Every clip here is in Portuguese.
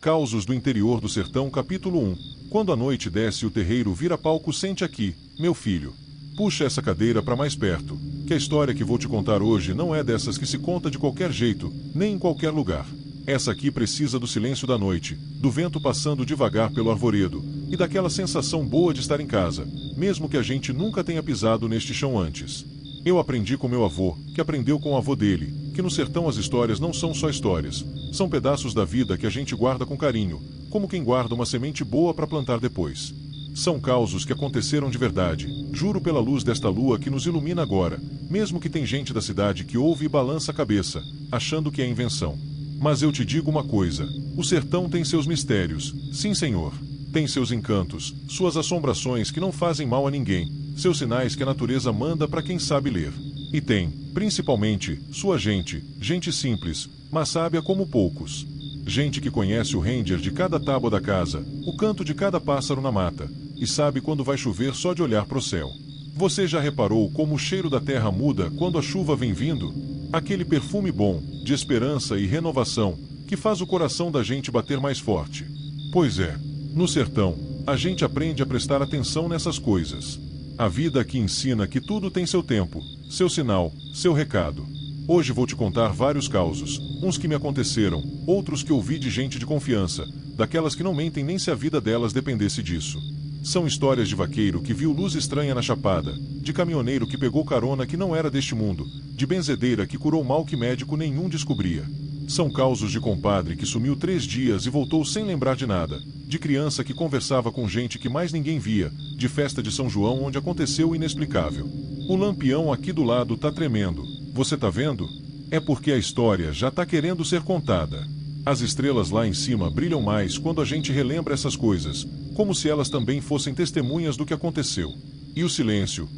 Causos do interior do sertão, capítulo 1. Quando a noite desce e o terreiro vira palco, sente aqui, meu filho. Puxa essa cadeira para mais perto, que a história que vou te contar hoje não é dessas que se conta de qualquer jeito, nem em qualquer lugar. Essa aqui precisa do silêncio da noite, do vento passando devagar pelo arvoredo, e daquela sensação boa de estar em casa, mesmo que a gente nunca tenha pisado neste chão antes. Eu aprendi com meu avô, que aprendeu com o avô dele, que no sertão as histórias não são só histórias, são pedaços da vida que a gente guarda com carinho, como quem guarda uma semente boa para plantar depois. São causos que aconteceram de verdade, juro pela luz desta lua que nos ilumina agora, mesmo que tem gente da cidade que ouve e balança a cabeça, achando que é invenção. Mas eu te digo uma coisa, o sertão tem seus mistérios, sim senhor. Tem seus encantos, suas assombrações que não fazem mal a ninguém, seus sinais que a natureza manda para quem sabe ler. E tem, principalmente, sua gente, gente simples, mas sábia como poucos. Gente que conhece o render de cada tábua da casa, o canto de cada pássaro na mata, e sabe quando vai chover só de olhar para o céu. Você já reparou como o cheiro da terra muda quando a chuva vem vindo? Aquele perfume bom, de esperança e renovação, que faz o coração da gente bater mais forte. Pois é, no sertão, a gente aprende a prestar atenção nessas coisas. A vida aqui ensina que tudo tem seu tempo, seu sinal, seu recado. Hoje vou te contar vários causos, uns que me aconteceram, outros que ouvi de gente de confiança, daquelas que não mentem nem se a vida delas dependesse disso. São histórias de vaqueiro que viu luz estranha na chapada, de caminhoneiro que pegou carona que não era deste mundo, de benzedeira que curou mal que médico nenhum descobria. São causos de compadre que sumiu 3 dias e voltou sem lembrar de nada, de criança que conversava com gente que mais ninguém via, de festa de São João onde aconteceu o inexplicável. O lampião aqui do lado tá tremendo, você tá vendo? É porque a história já tá querendo ser contada. As estrelas lá em cima brilham mais quando a gente relembra essas coisas, como se elas também fossem testemunhas do que aconteceu. E o silêncio,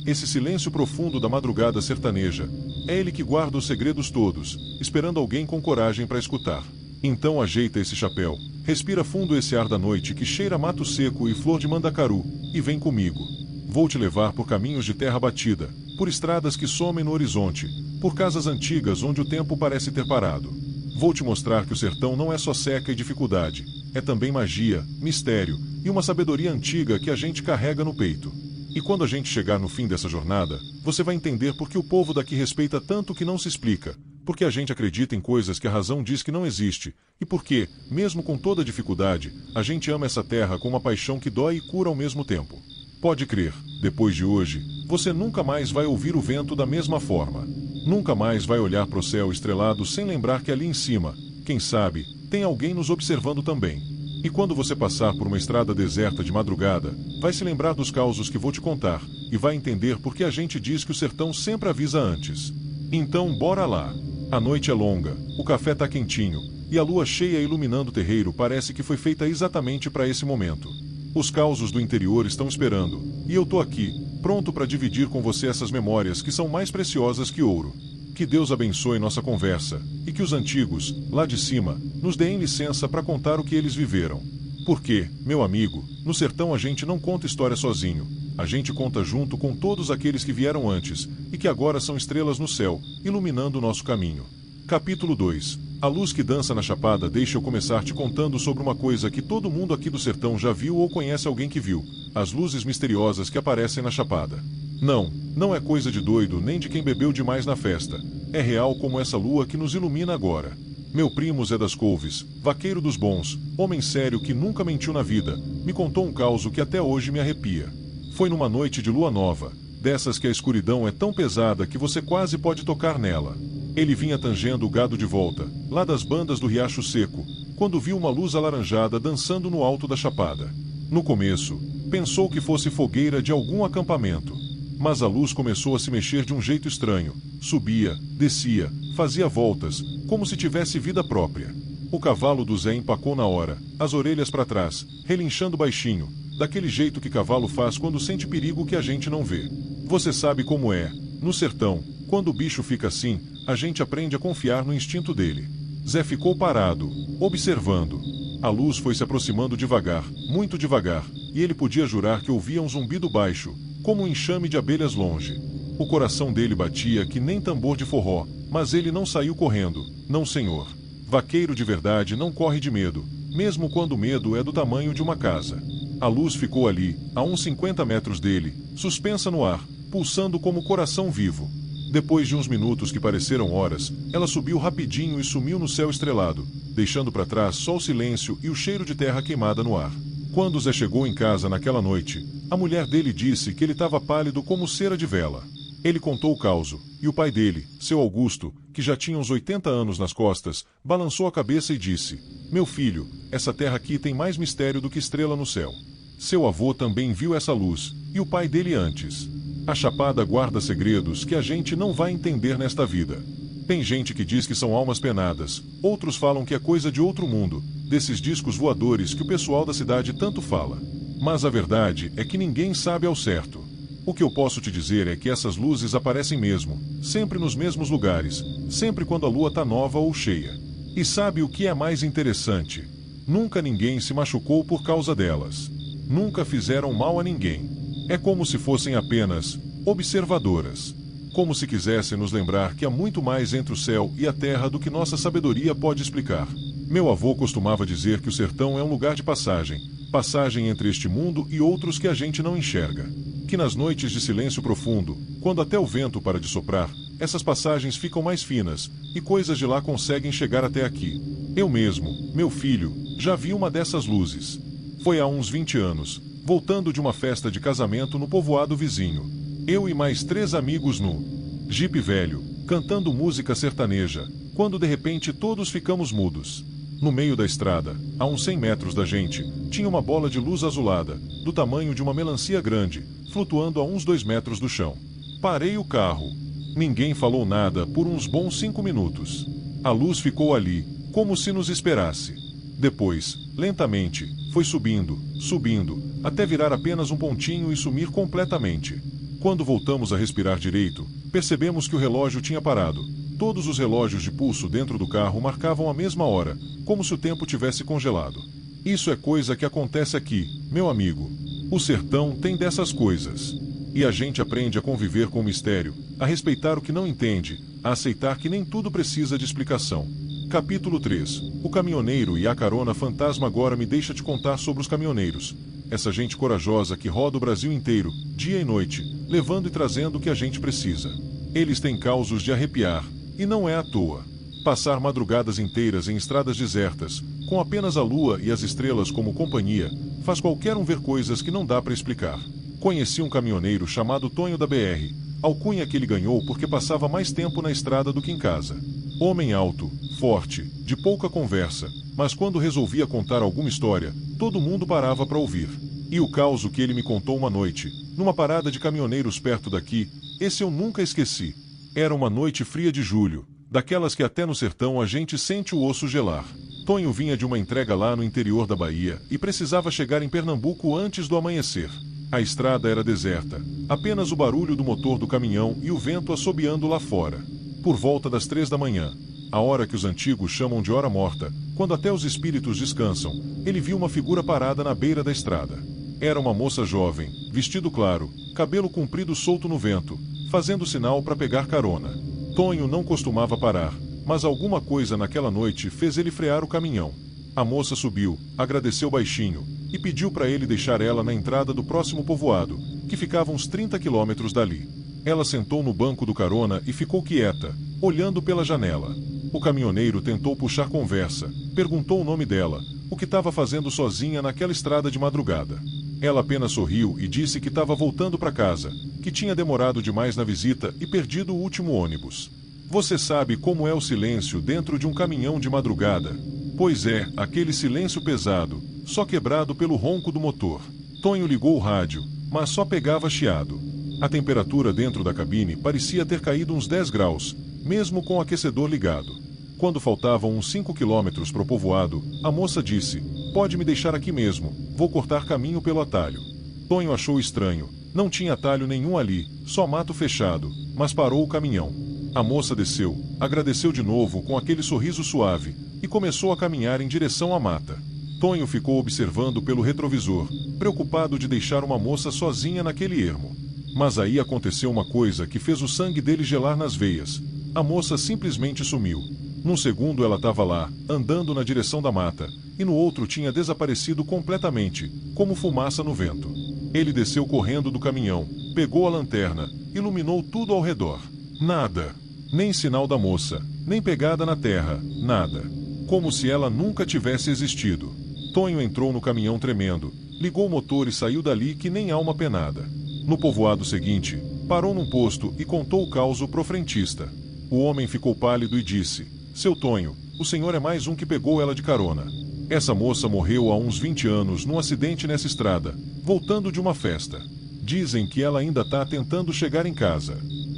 esse silêncio profundo da madrugada sertaneja, é ele que guarda os segredos todos, esperando alguém com coragem para escutar. Então ajeita esse chapéu, respira fundo esse ar da noite que cheira mato seco e flor de mandacaru, e vem comigo. Vou te levar por caminhos de terra batida, por estradas que somem no horizonte, por casas antigas onde o tempo parece ter parado. Vou te mostrar que o sertão não é só seca e dificuldade, é também magia, mistério e uma sabedoria antiga que a gente carrega no peito. E quando a gente chegar no fim dessa jornada, você vai entender por que o povo daqui respeita tanto o que não se explica, porque a gente acredita em coisas que a razão diz que não existe, e porque, mesmo com toda dificuldade, a gente ama essa terra com uma paixão que dói e cura ao mesmo tempo. Pode crer, depois de hoje, você nunca mais vai ouvir o vento da mesma forma. Nunca mais vai olhar para o céu estrelado sem lembrar que ali em cima, quem sabe, tem alguém nos observando também. E quando você passar por uma estrada deserta de madrugada, vai se lembrar dos causos que vou te contar, e vai entender por que a gente diz que o sertão sempre avisa antes. Então bora lá. A noite é longa, o café tá quentinho, e a lua cheia iluminando o terreiro parece que foi feita exatamente para esse momento. Os causos do interior estão esperando, e eu tô aqui, pronto para dividir com você essas memórias que são mais preciosas que ouro. Que Deus abençoe nossa conversa, e que os antigos, lá de cima, nos deem licença para contar o que eles viveram. Porque, meu amigo, no sertão a gente não conta história sozinho, a gente conta junto com todos aqueles que vieram antes, e que agora são estrelas no céu, iluminando o nosso caminho. Capítulo 2. A luz que dança na chapada. Deixa eu começar te contando sobre uma coisa que todo mundo aqui do sertão já viu ou conhece alguém que viu: as luzes misteriosas que aparecem na chapada. Não é coisa de doido nem de quem bebeu demais na festa. É real como essa lua que nos ilumina agora. Meu primo Zé das Couves, vaqueiro dos bons, homem sério que nunca mentiu na vida, me contou um causo que até hoje me arrepia. Foi numa noite de lua nova, dessas que a escuridão é tão pesada que você quase pode tocar nela. Ele vinha tangendo o gado de volta, lá das bandas do Riacho Seco, quando viu uma luz alaranjada dançando no alto da chapada. No começo, pensou que fosse fogueira de algum acampamento. Mas a luz começou a se mexer de um jeito estranho. Subia, descia, fazia voltas, como se tivesse vida própria. O cavalo do Zé empacou na hora, as orelhas para trás, relinchando baixinho, daquele jeito que cavalo faz quando sente perigo que a gente não vê. Você sabe como é, no sertão, quando o bicho fica assim, a gente aprende a confiar no instinto dele. Zé ficou parado, observando. A luz foi se aproximando devagar, muito devagar, e ele podia jurar que ouvia um zumbido baixo, como um enxame de abelhas longe. O coração dele batia que nem tambor de forró, mas ele não saiu correndo, não senhor. Vaqueiro de verdade não corre de medo, mesmo quando o medo é do tamanho de uma casa. A luz ficou ali, a uns 50 metros dele, suspensa no ar, pulsando como coração vivo. Depois de uns minutos que pareceram horas, ela subiu rapidinho e sumiu no céu estrelado, deixando para trás só o silêncio e o cheiro de terra queimada no ar. Quando Zé chegou em casa naquela noite, a mulher dele disse que ele estava pálido como cera de vela. Ele contou o causo, e o pai dele, seu Augusto, que já tinha uns 80 anos nas costas, balançou a cabeça e disse: "Meu filho, essa terra aqui tem mais mistério do que estrela no céu." Seu avô também viu essa luz, e o pai dele antes. A Chapada guarda segredos que a gente não vai entender nesta vida. Tem gente que diz que são almas penadas, outros falam que é coisa de outro mundo, desses discos voadores que o pessoal da cidade tanto fala. Mas a verdade é que ninguém sabe ao certo. O que eu posso te dizer é que essas luzes aparecem mesmo, sempre nos mesmos lugares, sempre quando a lua está nova ou cheia. E sabe o que é mais interessante? Nunca ninguém se machucou por causa delas. Nunca fizeram mal a ninguém. É como se fossem apenas observadoras. Como se quisessem nos lembrar que há muito mais entre o céu e a terra do que nossa sabedoria pode explicar. Meu avô costumava dizer que o sertão é um lugar de passagem, passagem entre este mundo e outros que a gente não enxerga. Que nas noites de silêncio profundo, quando até o vento para de soprar, essas passagens ficam mais finas, e coisas de lá conseguem chegar até aqui. Eu mesmo, meu filho, já vi uma dessas luzes. Foi há uns 20 anos, voltando de uma festa de casamento no povoado vizinho. Eu e mais 3 amigos no Jeep velho, cantando música sertaneja, quando de repente todos ficamos mudos. No meio da estrada, a uns 100 metros da gente, tinha uma bola de luz azulada, do tamanho de uma melancia grande, flutuando a uns 2 metros do chão. Parei o carro. Ninguém falou nada por uns bons 5 minutos. A luz ficou ali, como se nos esperasse. Depois, lentamente, foi subindo, subindo, até virar apenas um pontinho e sumir completamente. Quando voltamos a respirar direito, percebemos que o relógio tinha parado. Todos os relógios de pulso dentro do carro marcavam a mesma hora, como se o tempo tivesse congelado. Isso é coisa que acontece aqui, meu amigo. O sertão tem dessas coisas. E a gente aprende a conviver com o mistério, a respeitar o que não entende, a aceitar que nem tudo precisa de explicação. Capítulo 3. O caminhoneiro e a carona fantasma. Agora me deixa te contar sobre os caminhoneiros. Essa gente corajosa que roda o Brasil inteiro, dia e noite, levando e trazendo o que a gente precisa. Eles têm causos de arrepiar, e não é à toa. Passar madrugadas inteiras em estradas desertas, com apenas a lua e as estrelas como companhia, faz qualquer um ver coisas que não dá para explicar. Conheci um caminhoneiro chamado Tonho da BR, alcunha que ele ganhou porque passava mais tempo na estrada do que em casa. Homem alto, forte, de pouca conversa, mas quando resolvia contar alguma história, todo mundo parava para ouvir. E o caso que ele me contou uma noite, numa parada de caminhoneiros perto daqui, esse eu nunca esqueci. Era uma noite fria de julho, daquelas que até no sertão a gente sente o osso gelar. Tonho vinha de uma entrega lá no interior da Bahia e precisava chegar em Pernambuco antes do amanhecer. A estrada era deserta, apenas o barulho do motor do caminhão e o vento assobiando lá fora. Por volta das 3 da manhã, a hora que os antigos chamam de hora morta, quando até os espíritos descansam, ele viu uma figura parada na beira da estrada. Era uma moça jovem, vestido claro, cabelo comprido solto no vento, fazendo sinal para pegar carona. Tonho não costumava parar, mas alguma coisa naquela noite fez ele frear o caminhão. A moça subiu, agradeceu baixinho, e pediu para ele deixar ela na entrada do próximo povoado, que ficava uns 30 quilômetros dali. Ela sentou no banco do carona e ficou quieta, olhando pela janela. O caminhoneiro tentou puxar conversa, perguntou o nome dela, o que estava fazendo sozinha naquela estrada de madrugada. Ela apenas sorriu e disse que estava voltando para casa, que tinha demorado demais na visita e perdido o último ônibus. Você sabe como é o silêncio dentro de um caminhão de madrugada? Pois é, aquele silêncio pesado, só quebrado pelo ronco do motor. Tonho ligou o rádio, mas só pegava chiado. A temperatura dentro da cabine parecia ter caído uns 10 graus, mesmo com o aquecedor ligado. Quando faltavam uns 5 quilômetros para o povoado, a moça disse: "Pode me deixar aqui mesmo, vou cortar caminho pelo atalho." Tonho achou estranho, não tinha atalho nenhum ali, só mato fechado, mas parou o caminhão. A moça desceu, agradeceu de novo com aquele sorriso suave, e começou a caminhar em direção à mata. Tonho ficou observando pelo retrovisor, preocupado de deixar uma moça sozinha naquele ermo. Mas aí aconteceu uma coisa que fez o sangue dele gelar nas veias. A moça simplesmente sumiu. Num segundo ela estava lá, andando na direção da mata, e no outro tinha desaparecido completamente, como fumaça no vento. Ele desceu correndo do caminhão, pegou a lanterna, iluminou tudo ao redor. Nada. Nem sinal da moça, nem pegada na terra, nada. Como se ela nunca tivesse existido. Tonho entrou no caminhão tremendo, ligou o motor e saiu dali que nem alma penada. No povoado seguinte, parou num posto e contou o causo pro frentista. O homem ficou pálido e disse: "Seu Tonho, o senhor é mais um que pegou ela de carona. Essa moça morreu há uns 20 anos num acidente nessa estrada, voltando de uma festa. Dizem que ela ainda tá tentando chegar em casa."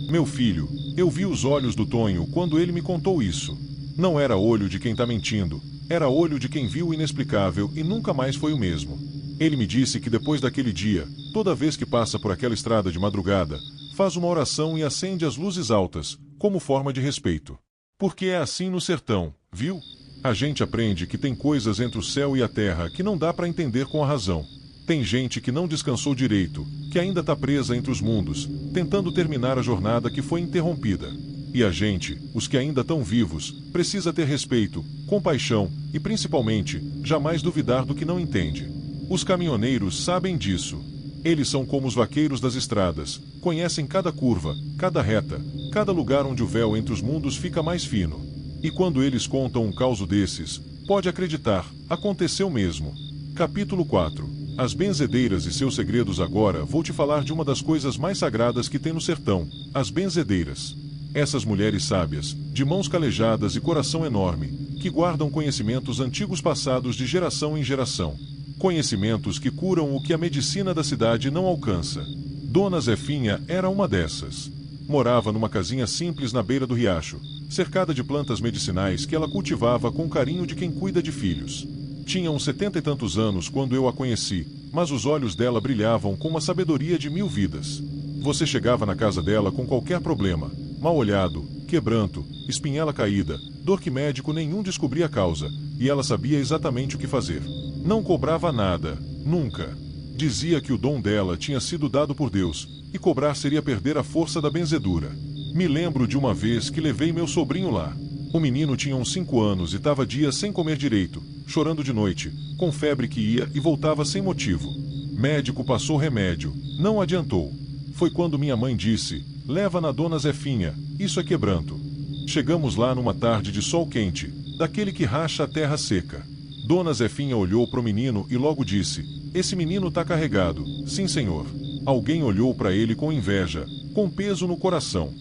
Meu filho, eu vi os olhos do Tonho quando ele me contou isso. Não era olho de quem tá mentindo, era olho de quem viu o inexplicável e nunca mais foi o mesmo. Ele me disse que depois daquele dia, toda vez que passa por aquela estrada de madrugada, faz uma oração e acende as luzes altas, como forma de respeito. Porque é assim no sertão, viu? A gente aprende que tem coisas entre o céu e a terra que não dá para entender com a razão. Tem gente que não descansou direito, que ainda está presa entre os mundos, tentando terminar a jornada que foi interrompida. E a gente, os que ainda estão vivos, precisa ter respeito, compaixão e, principalmente, jamais duvidar do que não entende. Os caminhoneiros sabem disso. Eles são como os vaqueiros das estradas, conhecem cada curva, cada reta, cada lugar onde o véu entre os mundos fica mais fino. E quando eles contam um caso desses, pode acreditar, aconteceu mesmo. Capítulo 4. As benzedeiras e seus segredos. Agora vou te falar de uma das coisas mais sagradas que tem no sertão, as benzedeiras. Essas mulheres sábias, de mãos calejadas e coração enorme, que guardam conhecimentos antigos passados de geração em geração. Conhecimentos que curam o que a medicina da cidade não alcança. Dona Zefinha era uma dessas. Morava numa casinha simples na beira do riacho, cercada de plantas medicinais que ela cultivava com o carinho de quem cuida de filhos. Tinha uns 70 e tantos anos quando eu a conheci, mas os olhos dela brilhavam com uma sabedoria de 1000 vidas. Você chegava na casa dela com qualquer problema, mal-olhado, quebranto, espinhela caída, dor que médico nenhum descobria a causa, e ela sabia exatamente o que fazer. Não cobrava nada, nunca. Dizia que o dom dela tinha sido dado por Deus, e cobrar seria perder a força da benzedura. Me lembro de uma vez que levei meu sobrinho lá. O menino tinha uns 5 anos e estava dias sem comer direito, chorando de noite, com febre que ia e voltava sem motivo. Médico passou remédio, não adiantou. Foi quando minha mãe disse: "Leva na Dona Zefinha, isso é quebranto." Chegamos lá numa tarde de sol quente, daquele que racha a terra seca. Dona Zefinha olhou para o menino e logo disse: "Esse menino tá carregado." "Sim, senhor." Alguém olhou para ele com inveja, com peso no coração.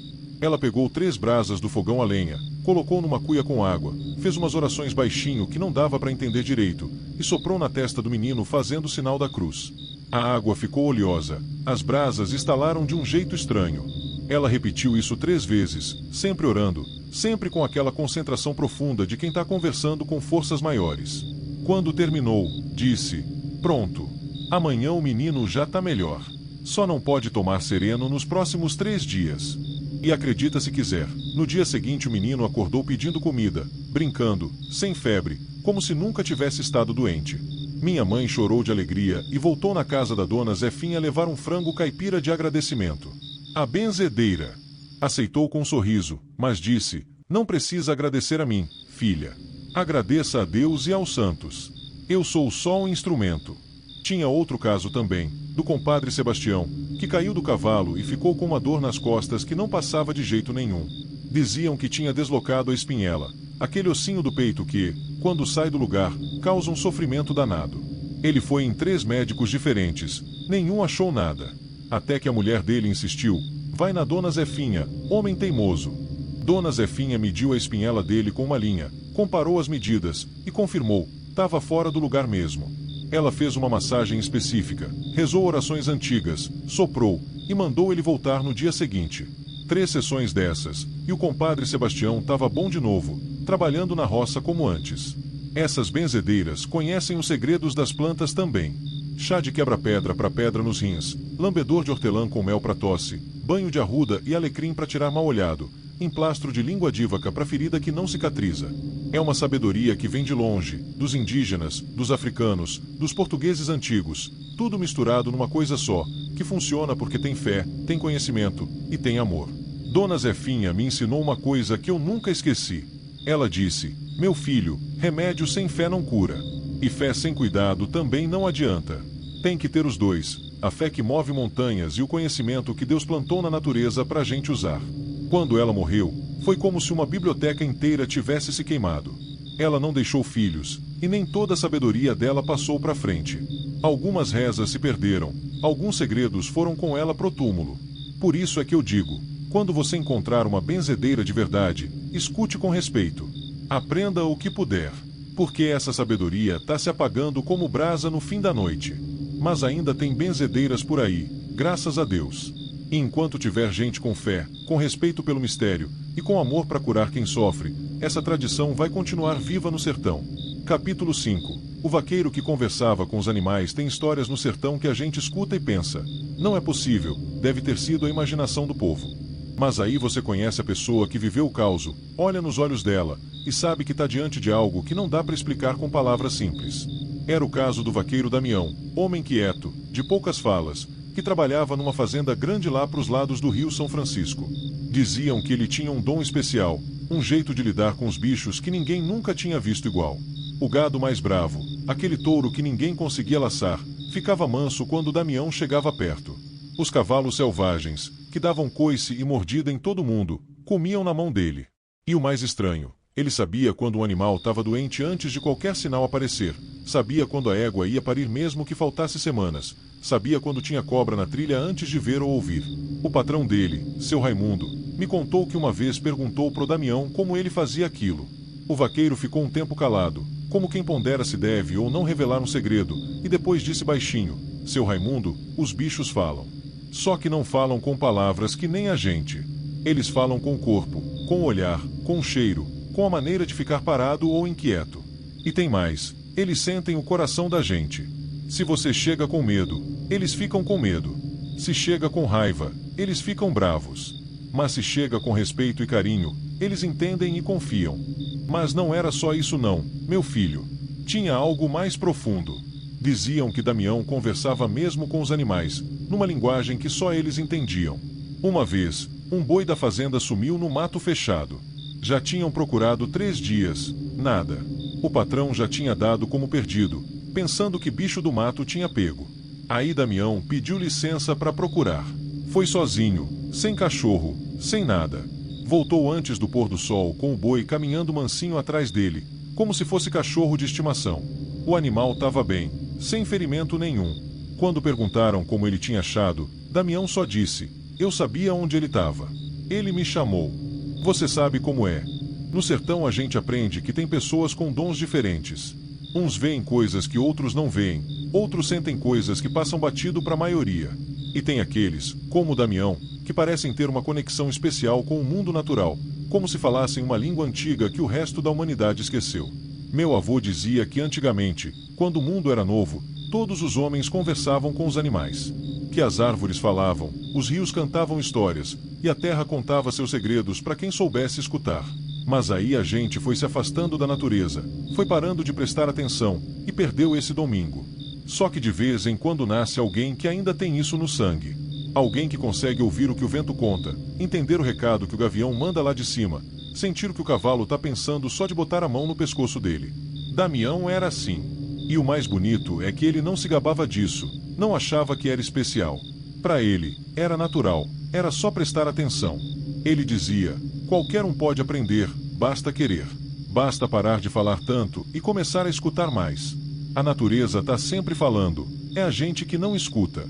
Ela pegou 3 brasas do fogão a lenha, colocou numa cuia com água, fez umas orações baixinho que não dava para entender direito, e soprou na testa do menino fazendo o sinal da cruz. A água ficou oleosa, as brasas estalaram de um jeito estranho. Ela repetiu isso 3 vezes, sempre orando, sempre com aquela concentração profunda de quem está conversando com forças maiores. Quando terminou, disse: "Pronto. Amanhã o menino já está melhor. Só não pode tomar sereno nos próximos 3 dias." E acredita se quiser, no dia seguinte o menino acordou pedindo comida, brincando, sem febre, como se nunca tivesse estado doente. Minha mãe chorou de alegria e voltou na casa da Dona Zefinha levar um frango caipira de agradecimento. A benzedeira aceitou com um sorriso, mas disse: "Não precisa agradecer a mim, filha. Agradeça a Deus e aos santos. Eu sou só um instrumento." Tinha outro caso também, do compadre Sebastião, que caiu do cavalo e ficou com uma dor nas costas que não passava de jeito nenhum. Diziam que tinha deslocado a espinhela, aquele ossinho do peito que, quando sai do lugar, causa um sofrimento danado. Ele foi em 3 médicos diferentes, nenhum achou nada. Até que a mulher dele insistiu: "Vai na Dona Zefinha, homem teimoso." Dona Zefinha mediu a espinhela dele com uma linha, comparou as medidas e confirmou: estava fora do lugar mesmo. Ela fez uma massagem específica, rezou orações antigas, soprou e mandou ele voltar no dia seguinte. 3 sessões dessas, e o compadre Sebastião estava bom de novo, trabalhando na roça como antes. Essas benzedeiras conhecem os segredos das plantas também. Chá de quebra-pedra para pedra nos rins, lambedor de hortelã com mel para tosse, banho de arruda e alecrim para tirar mal-olhado, emplastro de língua dívaca para ferida que não cicatriza. É uma sabedoria que vem de longe, dos indígenas, dos africanos, dos portugueses antigos, tudo misturado numa coisa só, que funciona porque tem fé, tem conhecimento e tem amor. Dona Zefinha me ensinou uma coisa que eu nunca esqueci. Ela disse: "Meu filho, remédio sem fé não cura." E fé sem cuidado também não adianta. Tem que ter os dois, a fé que move montanhas e o conhecimento que Deus plantou na natureza para a gente usar. Quando ela morreu, foi como se uma biblioteca inteira tivesse se queimado. Ela não deixou filhos, e nem toda a sabedoria dela passou para frente. Algumas rezas se perderam, alguns segredos foram com ela pro túmulo. Por isso é que eu digo, quando você encontrar uma benzedeira de verdade, escute com respeito. Aprenda o que puder, porque essa sabedoria está se apagando como brasa no fim da noite. Mas ainda tem benzedeiras por aí, graças a Deus. E enquanto tiver gente com fé, com respeito pelo mistério e com amor para curar quem sofre, essa tradição vai continuar viva no sertão. Capítulo 5. O vaqueiro que conversava com os animais tem histórias no sertão que a gente escuta e pensa: não é possível, deve ter sido a imaginação do povo. Mas aí você conhece a pessoa que viveu o caos, olha nos olhos dela e sabe que está diante de algo que não dá para explicar com palavras simples. Era o caso do vaqueiro Damião, homem quieto, de poucas falas, que trabalhava numa fazenda grande lá para os lados do Rio São Francisco. Diziam que ele tinha um dom especial, um jeito de lidar com os bichos que ninguém nunca tinha visto igual. O gado mais bravo, aquele touro que ninguém conseguia laçar, ficava manso quando Damião chegava perto. Os cavalos selvagens, que davam coice e mordida em todo mundo, comiam na mão dele. E o mais estranho, ele sabia quando um animal estava doente antes de qualquer sinal aparecer, sabia quando a égua ia parir mesmo que faltasse semanas, sabia quando tinha cobra na trilha antes de ver ou ouvir. O patrão dele, seu Raimundo, me contou que uma vez perguntou pro Damião como ele fazia aquilo. O vaqueiro ficou um tempo calado, como quem pondera se deve ou não revelar um segredo, e depois disse baixinho: seu Raimundo, os bichos falam. Só que não falam com palavras que nem a gente. Eles falam com o corpo, com o olhar, com o cheiro, com a maneira de ficar parado ou inquieto. E tem mais, eles sentem o coração da gente. Se você chega com medo, eles ficam com medo. Se chega com raiva, eles ficam bravos. Mas se chega com respeito e carinho, eles entendem e confiam. Mas não era só isso não, meu filho. Tinha algo mais profundo. Diziam que Damião conversava mesmo com os animais, numa linguagem que só eles entendiam. Uma vez, um boi da fazenda sumiu no mato fechado. Já tinham procurado 3 dias, nada. O patrão já tinha dado como perdido, pensando que bicho do mato tinha pego. Aí Damião pediu licença para procurar. Foi sozinho, sem cachorro, sem nada. Voltou antes do pôr do sol com o boi caminhando mansinho atrás dele, como se fosse cachorro de estimação. O animal estava bem, sem ferimento nenhum. Quando perguntaram como ele tinha achado, Damião só disse: eu sabia onde ele estava. Ele me chamou. Você sabe como é. No sertão a gente aprende que tem pessoas com dons diferentes. Uns veem coisas que outros não veem, outros sentem coisas que passam batido para a maioria. E tem aqueles, como o Damião, que parecem ter uma conexão especial com o mundo natural, como se falassem uma língua antiga que o resto da humanidade esqueceu. Meu avô dizia que antigamente, quando o mundo era novo, todos os homens conversavam com os animais. Que as árvores falavam, os rios cantavam histórias, e a terra contava seus segredos para quem soubesse escutar. Mas aí a gente foi se afastando da natureza, foi parando de prestar atenção, e perdeu esse domingo. Só que de vez em quando nasce alguém que ainda tem isso no sangue. Alguém que consegue ouvir o que o vento conta, entender o recado que o gavião manda lá de cima, sentir o que o cavalo está pensando só de botar a mão no pescoço dele. Damião era assim. E o mais bonito é que ele não se gabava disso, não achava que era especial. Para ele, era natural, era só prestar atenção. Ele dizia: qualquer um pode aprender, basta querer. Basta parar de falar tanto e começar a escutar mais. A natureza está sempre falando, é a gente que não escuta.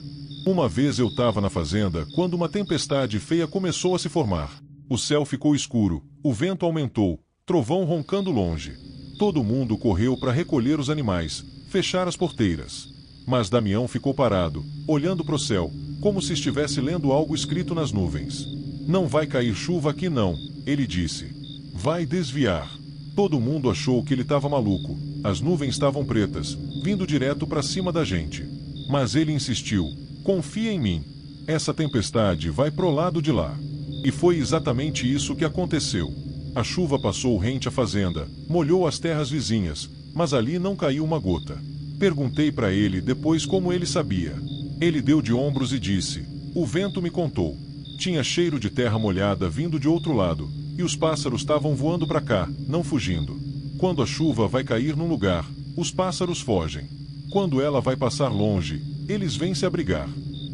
Uma vez eu estava na fazenda quando uma tempestade feia começou a se formar. O céu ficou escuro, o vento aumentou, trovão roncando longe. Todo mundo correu para recolher os animais, fechar as porteiras. Mas Damião ficou parado, olhando para o céu, como se estivesse lendo algo escrito nas nuvens. Não vai cair chuva aqui não, ele disse. Vai desviar. Todo mundo achou que ele estava maluco. As nuvens estavam pretas, vindo direto para cima da gente. Mas ele insistiu: confia em mim. Essa tempestade vai pro lado de lá. E foi exatamente isso que aconteceu. A chuva passou rente à fazenda, molhou as terras vizinhas, mas ali não caiu uma gota. Perguntei para ele depois como ele sabia. Ele deu de ombros e disse: o vento me contou. Tinha cheiro de terra molhada vindo de outro lado, e os pássaros estavam voando para cá, não fugindo. Quando a chuva vai cair num lugar, os pássaros fogem. Quando ela vai passar longe, eles vêm se abrigar.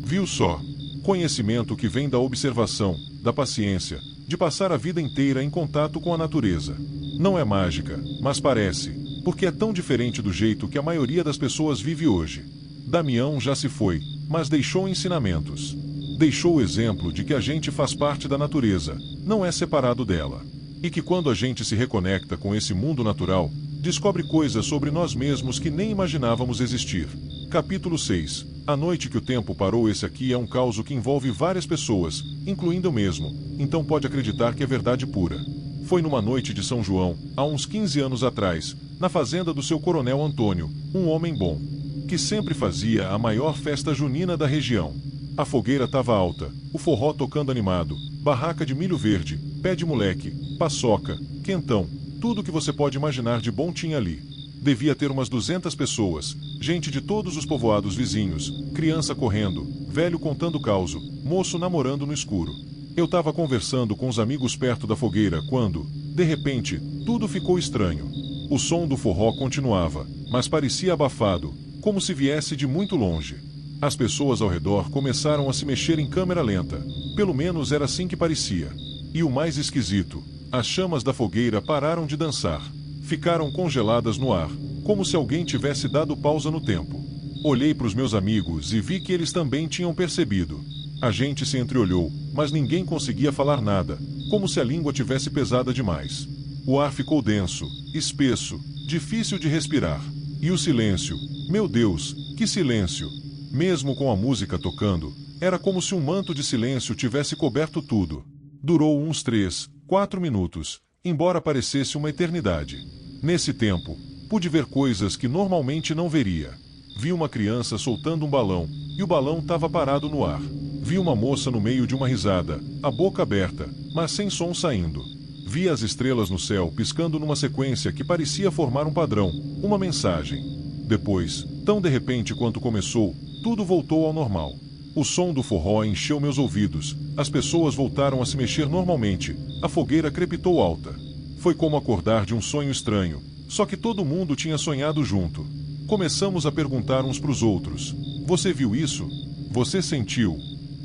Viu só? Conhecimento que vem da observação, da paciência, de passar a vida inteira em contato com a natureza. Não é mágica, mas parece, porque é tão diferente do jeito que a maioria das pessoas vive hoje. Damião já se foi, mas deixou ensinamentos. Deixou o exemplo de que a gente faz parte da natureza, não é separado dela. E que quando a gente se reconecta com esse mundo natural, descobre coisas sobre nós mesmos que nem imaginávamos existir. Capítulo 6. A noite que o tempo parou. Esse aqui é um caos que envolve várias pessoas, incluindo eu mesmo, então pode acreditar que é verdade pura. Foi numa noite de São João, há uns 15 anos atrás, na fazenda do seu coronel Antônio, um homem bom, que sempre fazia a maior festa junina da região. A fogueira estava alta, o forró tocando animado, barraca de milho verde, pé de moleque, paçoca, quentão, tudo que você pode imaginar de bom tinha ali. Devia ter umas 200 pessoas, gente de todos os povoados vizinhos, criança correndo, velho contando causo, moço namorando no escuro. Eu estava conversando com os amigos perto da fogueira quando, de repente, tudo ficou estranho. O som do forró continuava, mas parecia abafado, como se viesse de muito longe. As pessoas ao redor começaram a se mexer em câmera lenta, pelo menos era assim que parecia. E o mais esquisito, as chamas da fogueira pararam de dançar. Ficaram congeladas no ar, como se alguém tivesse dado pausa no tempo. Olhei para os meus amigos e vi que eles também tinham percebido. A gente se entreolhou, mas ninguém conseguia falar nada, como se a língua tivesse pesada demais. O ar ficou denso, espesso, difícil de respirar. E o silêncio, meu Deus, que silêncio! Mesmo com a música tocando, era como se um manto de silêncio tivesse coberto tudo. Durou uns 3, 4 minutos, embora parecesse uma eternidade. Nesse tempo, pude ver coisas que normalmente não veria. Vi uma criança soltando um balão, e o balão estava parado no ar. Vi uma moça no meio de uma risada, a boca aberta, mas sem som saindo. Vi as estrelas no céu piscando numa sequência que parecia formar um padrão, uma mensagem. Depois, tão de repente quanto começou, tudo voltou ao normal. O som do forró encheu meus ouvidos, as pessoas voltaram a se mexer normalmente, a fogueira crepitou alta. Foi como acordar de um sonho estranho, só que todo mundo tinha sonhado junto. Começamos a perguntar uns para os outros: você viu isso? Você sentiu?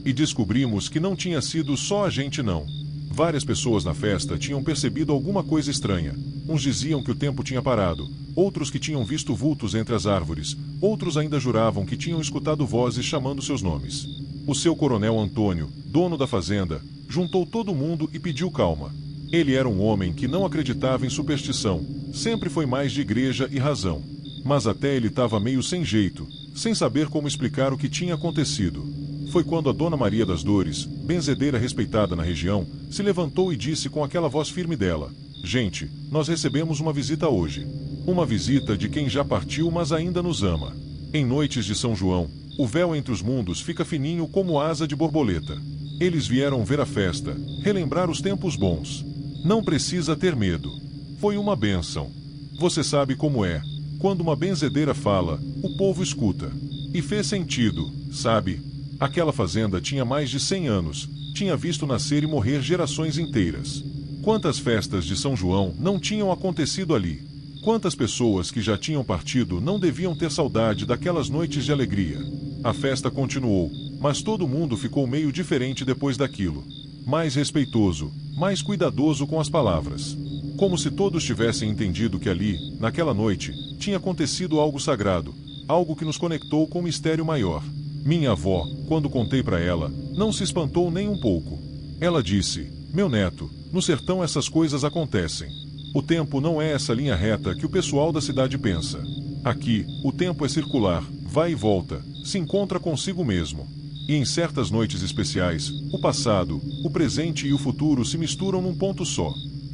E descobrimos que não tinha sido só a gente não. Várias pessoas na festa tinham percebido alguma coisa estranha. Uns diziam que o tempo tinha parado, outros que tinham visto vultos entre as árvores, outros ainda juravam que tinham escutado vozes chamando seus nomes. O seu coronel Antônio, dono da fazenda, juntou todo mundo e pediu calma. Ele era um homem que não acreditava em superstição, sempre foi mais de igreja e razão. Mas até ele estava meio sem jeito, sem saber como explicar o que tinha acontecido. Foi quando a Dona Maria das Dores, benzedeira respeitada na região, se levantou e disse com aquela voz firme dela: gente, nós recebemos uma visita hoje. Uma visita de quem já partiu, mas ainda nos ama. Em noites de São João, o véu entre os mundos fica fininho como asa de borboleta. Eles vieram ver a festa, relembrar os tempos bons. Não precisa ter medo. Foi uma bênção. Você sabe como é. Quando uma benzedeira fala, o povo escuta. E fez sentido, sabe? Aquela fazenda tinha mais de 100 anos, tinha visto nascer e morrer gerações inteiras. Quantas festas de São João não tinham acontecido ali? Quantas pessoas que já tinham partido não deviam ter saudade daquelas noites de alegria? A festa continuou, mas todo mundo ficou meio diferente depois daquilo. Mais respeitoso, mais cuidadoso com as palavras. Como se todos tivessem entendido que ali, naquela noite, tinha acontecido algo sagrado, algo que nos conectou com um mistério maior. Minha avó, quando contei para ela, não se espantou nem um pouco. Ela disse: meu neto, no sertão essas coisas acontecem. O tempo não é essa linha reta que o pessoal da cidade pensa. Aqui, o tempo é circular, vai e volta, se encontra consigo mesmo. E em certas noites especiais, o passado, o presente e o futuro se misturam num ponto só.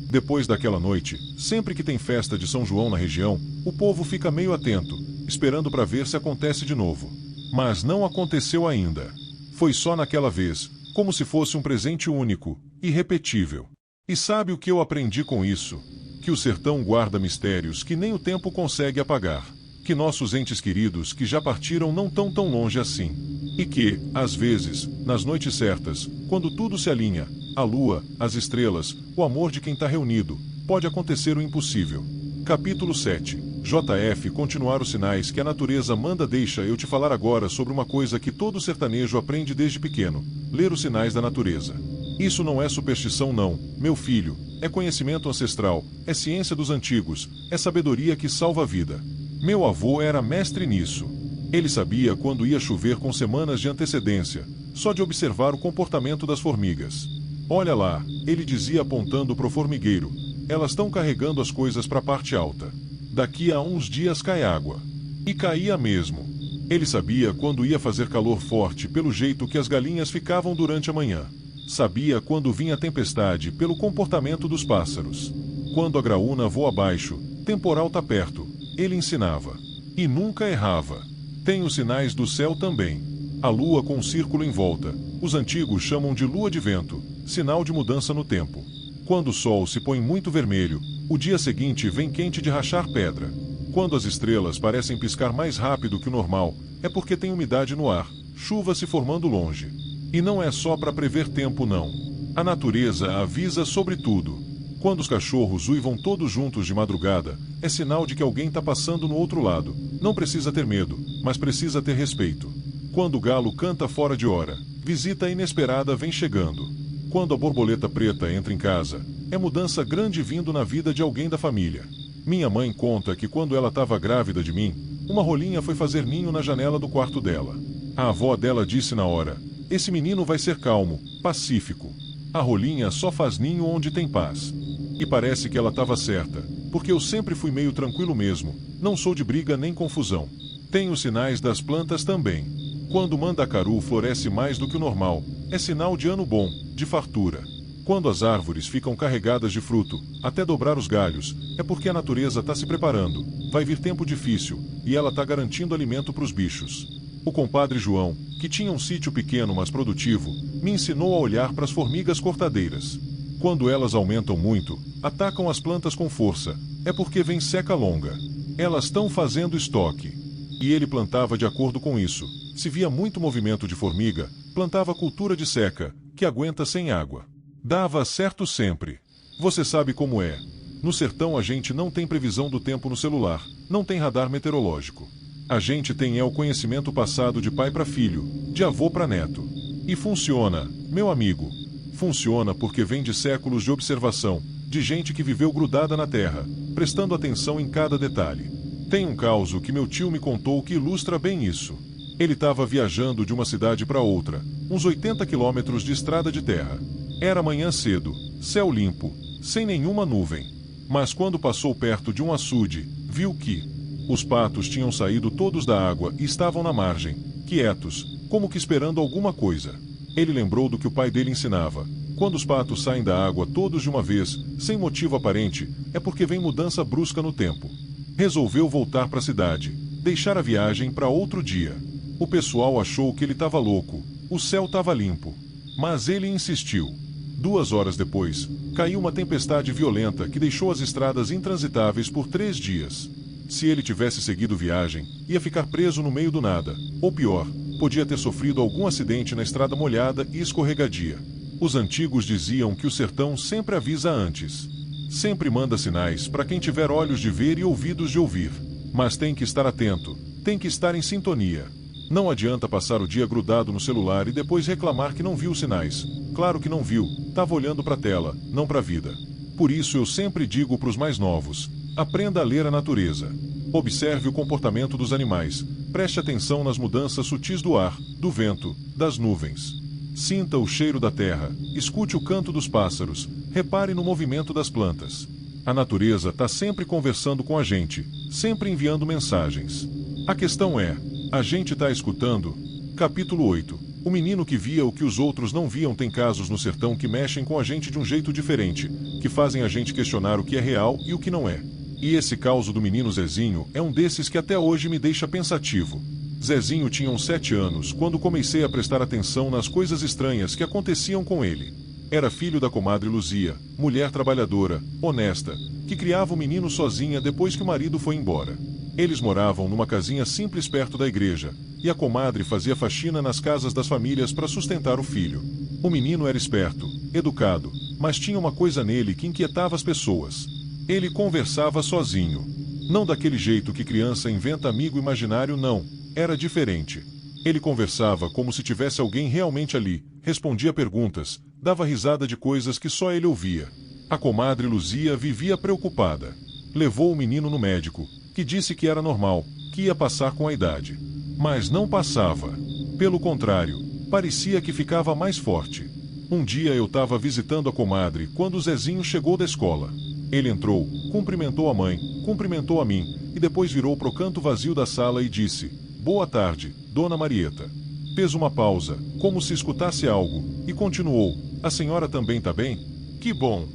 Depois daquela noite, sempre que tem festa de São João na região, o povo fica meio atento, esperando para ver se acontece de novo. Mas não aconteceu ainda. Foi só naquela vez, como se fosse um presente único, irrepetível. E sabe o que eu aprendi com isso? Que o sertão guarda mistérios que nem o tempo consegue apagar. Que nossos entes queridos que já partiram não estão tão longe assim. E que, às vezes, nas noites certas, quando tudo se alinha, a lua, as estrelas, o amor de quem está reunido, pode acontecer o impossível. Capítulo 7. JF continuar os sinais que a natureza manda. Deixa eu te falar agora sobre uma coisa que todo sertanejo aprende desde pequeno: ler os sinais da natureza. Isso não é superstição não, meu filho, é conhecimento ancestral, é ciência dos antigos, é sabedoria que salva a vida. Meu avô era mestre nisso. Ele sabia quando ia chover com semanas de antecedência, só de observar o comportamento das formigas. Olha lá, ele dizia apontando para o formigueiro, elas estão carregando as coisas para a parte alta. Daqui a uns dias cai água. E caía mesmo. Ele sabia quando ia fazer calor forte pelo jeito que as galinhas ficavam durante a manhã. Sabia quando vinha tempestade pelo comportamento dos pássaros. Quando a graúna voa abaixo, temporal tá perto, ele ensinava. E nunca errava. Tem os sinais do céu também. A lua com um círculo em volta. Os antigos chamam de lua de vento, sinal de mudança no tempo. Quando o sol se põe muito vermelho, o dia seguinte vem quente de rachar pedra. Quando as estrelas parecem piscar mais rápido que o normal, é porque tem umidade no ar, chuva se formando longe. E não é só para prever tempo não. A natureza avisa sobre tudo. Quando os cachorros uivam todos juntos de madrugada, é sinal de que alguém está passando no outro lado. Não precisa ter medo, mas precisa ter respeito. Quando o galo canta fora de hora, visita inesperada vem chegando. Quando a borboleta preta entra em casa, é mudança grande vindo na vida de alguém da família. Minha mãe conta que quando ela estava grávida de mim, uma rolinha foi fazer ninho na janela do quarto dela. A avó dela disse na hora, esse menino vai ser calmo, pacífico. A rolinha só faz ninho onde tem paz. E parece que ela estava certa, porque eu sempre fui meio tranquilo mesmo, não sou de briga nem confusão. Tenho os sinais das plantas também. Quando o mandacaru floresce mais do que o normal, é sinal de ano bom, de fartura. Quando as árvores ficam carregadas de fruto, até dobrar os galhos, é porque a natureza está se preparando, vai vir tempo difícil, e ela está garantindo alimento para os bichos. O compadre João, que tinha um sítio pequeno mas produtivo, me ensinou a olhar para as formigas cortadeiras. Quando elas aumentam muito, atacam as plantas com força, é porque vem seca longa. Elas estão fazendo estoque. E ele plantava de acordo com isso. Se via muito movimento de formiga, plantava cultura de seca, que aguenta sem água. Dava certo sempre. Você sabe como é. No sertão a gente não tem previsão do tempo no celular, não tem radar meteorológico. A gente tem o conhecimento passado de pai para filho, de avô para neto. E funciona, meu amigo. Funciona porque vem de séculos de observação, de gente que viveu grudada na terra, prestando atenção em cada detalhe. Tem um caso que meu tio me contou que ilustra bem isso. Ele estava viajando de uma cidade para outra, uns 80 quilômetros de estrada de terra. Era manhã cedo, céu limpo, sem nenhuma nuvem. Mas quando passou perto de um açude, viu que os patos tinham saído todos da água e estavam na margem, quietos, como que esperando alguma coisa. Ele lembrou do que o pai dele ensinava. Quando os patos saem da água todos de uma vez, sem motivo aparente, é porque vem mudança brusca no tempo. Resolveu voltar para a cidade, deixar a viagem para outro dia. O pessoal achou que ele estava louco, o céu estava limpo. Mas ele insistiu. 2 horas depois, caiu uma tempestade violenta que deixou as estradas intransitáveis por 3 dias. Se ele tivesse seguido viagem, ia ficar preso no meio do nada, ou pior, podia ter sofrido algum acidente na estrada molhada e escorregadia. Os antigos diziam que o sertão sempre avisa antes. Sempre manda sinais para quem tiver olhos de ver e ouvidos de ouvir. Mas tem que estar atento, tem que estar em sintonia. Não adianta passar o dia grudado no celular e depois reclamar que não viu os sinais. Claro que não viu, estava olhando para a tela, não para a vida. Por isso eu sempre digo para os mais novos, aprenda a ler a natureza. Observe o comportamento dos animais, preste atenção nas mudanças sutis do ar, do vento, das nuvens. Sinta o cheiro da terra, escute o canto dos pássaros, repare no movimento das plantas. A natureza está sempre conversando com a gente, sempre enviando mensagens. A questão é, a gente está escutando? Capítulo 8. O menino que via o que os outros não viam. Tem casos no sertão que mexem com a gente de um jeito diferente, que fazem a gente questionar o que é real e o que não é. E esse caso do menino Zezinho é um desses que até hoje me deixa pensativo. Zezinho tinha uns 7 anos quando comecei a prestar atenção nas coisas estranhas que aconteciam com ele. Era filho da comadre Luzia, mulher trabalhadora, honesta, que criava o menino sozinha depois que o marido foi embora. Eles moravam numa casinha simples perto da igreja, e a comadre fazia faxina nas casas das famílias para sustentar o filho. O menino era esperto, educado, mas tinha uma coisa nele que inquietava as pessoas. Ele conversava sozinho. Não daquele jeito que criança inventa amigo imaginário, não. Era diferente. Ele conversava como se tivesse alguém realmente ali, respondia perguntas, dava risada de coisas que só ele ouvia. A comadre Luzia vivia preocupada. Levou o menino no médico, que disse que era normal, que ia passar com a idade. Mas não passava. Pelo contrário, parecia que ficava mais forte. Um dia eu estava visitando a comadre quando o Zezinho chegou da escola. Ele entrou, cumprimentou a mãe, cumprimentou a mim, e depois virou pro canto vazio da sala e disse: "Boa tarde, Dona Marieta." Fez uma pausa, como se escutasse algo, e continuou: "A senhora também tá bem? Que bom."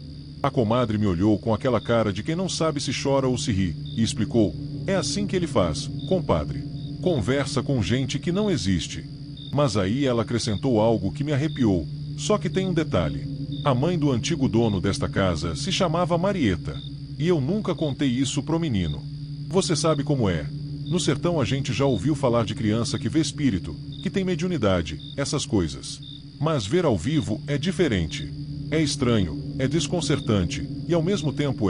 A comadre me olhou com aquela cara de quem não sabe se chora ou se ri, e explicou: "É assim que ele faz, compadre. Conversa com gente que não existe." Mas aí ela acrescentou algo que me arrepiou. Só que tem um detalhe. A mãe do antigo dono desta casa se chamava Marieta. E eu nunca contei isso pro menino. Você sabe como é. No sertão a gente já ouviu falar de criança que vê espírito, que tem mediunidade, essas coisas. Mas ver ao vivo é diferente. É estranho, é desconcertante, e ao mesmo tempo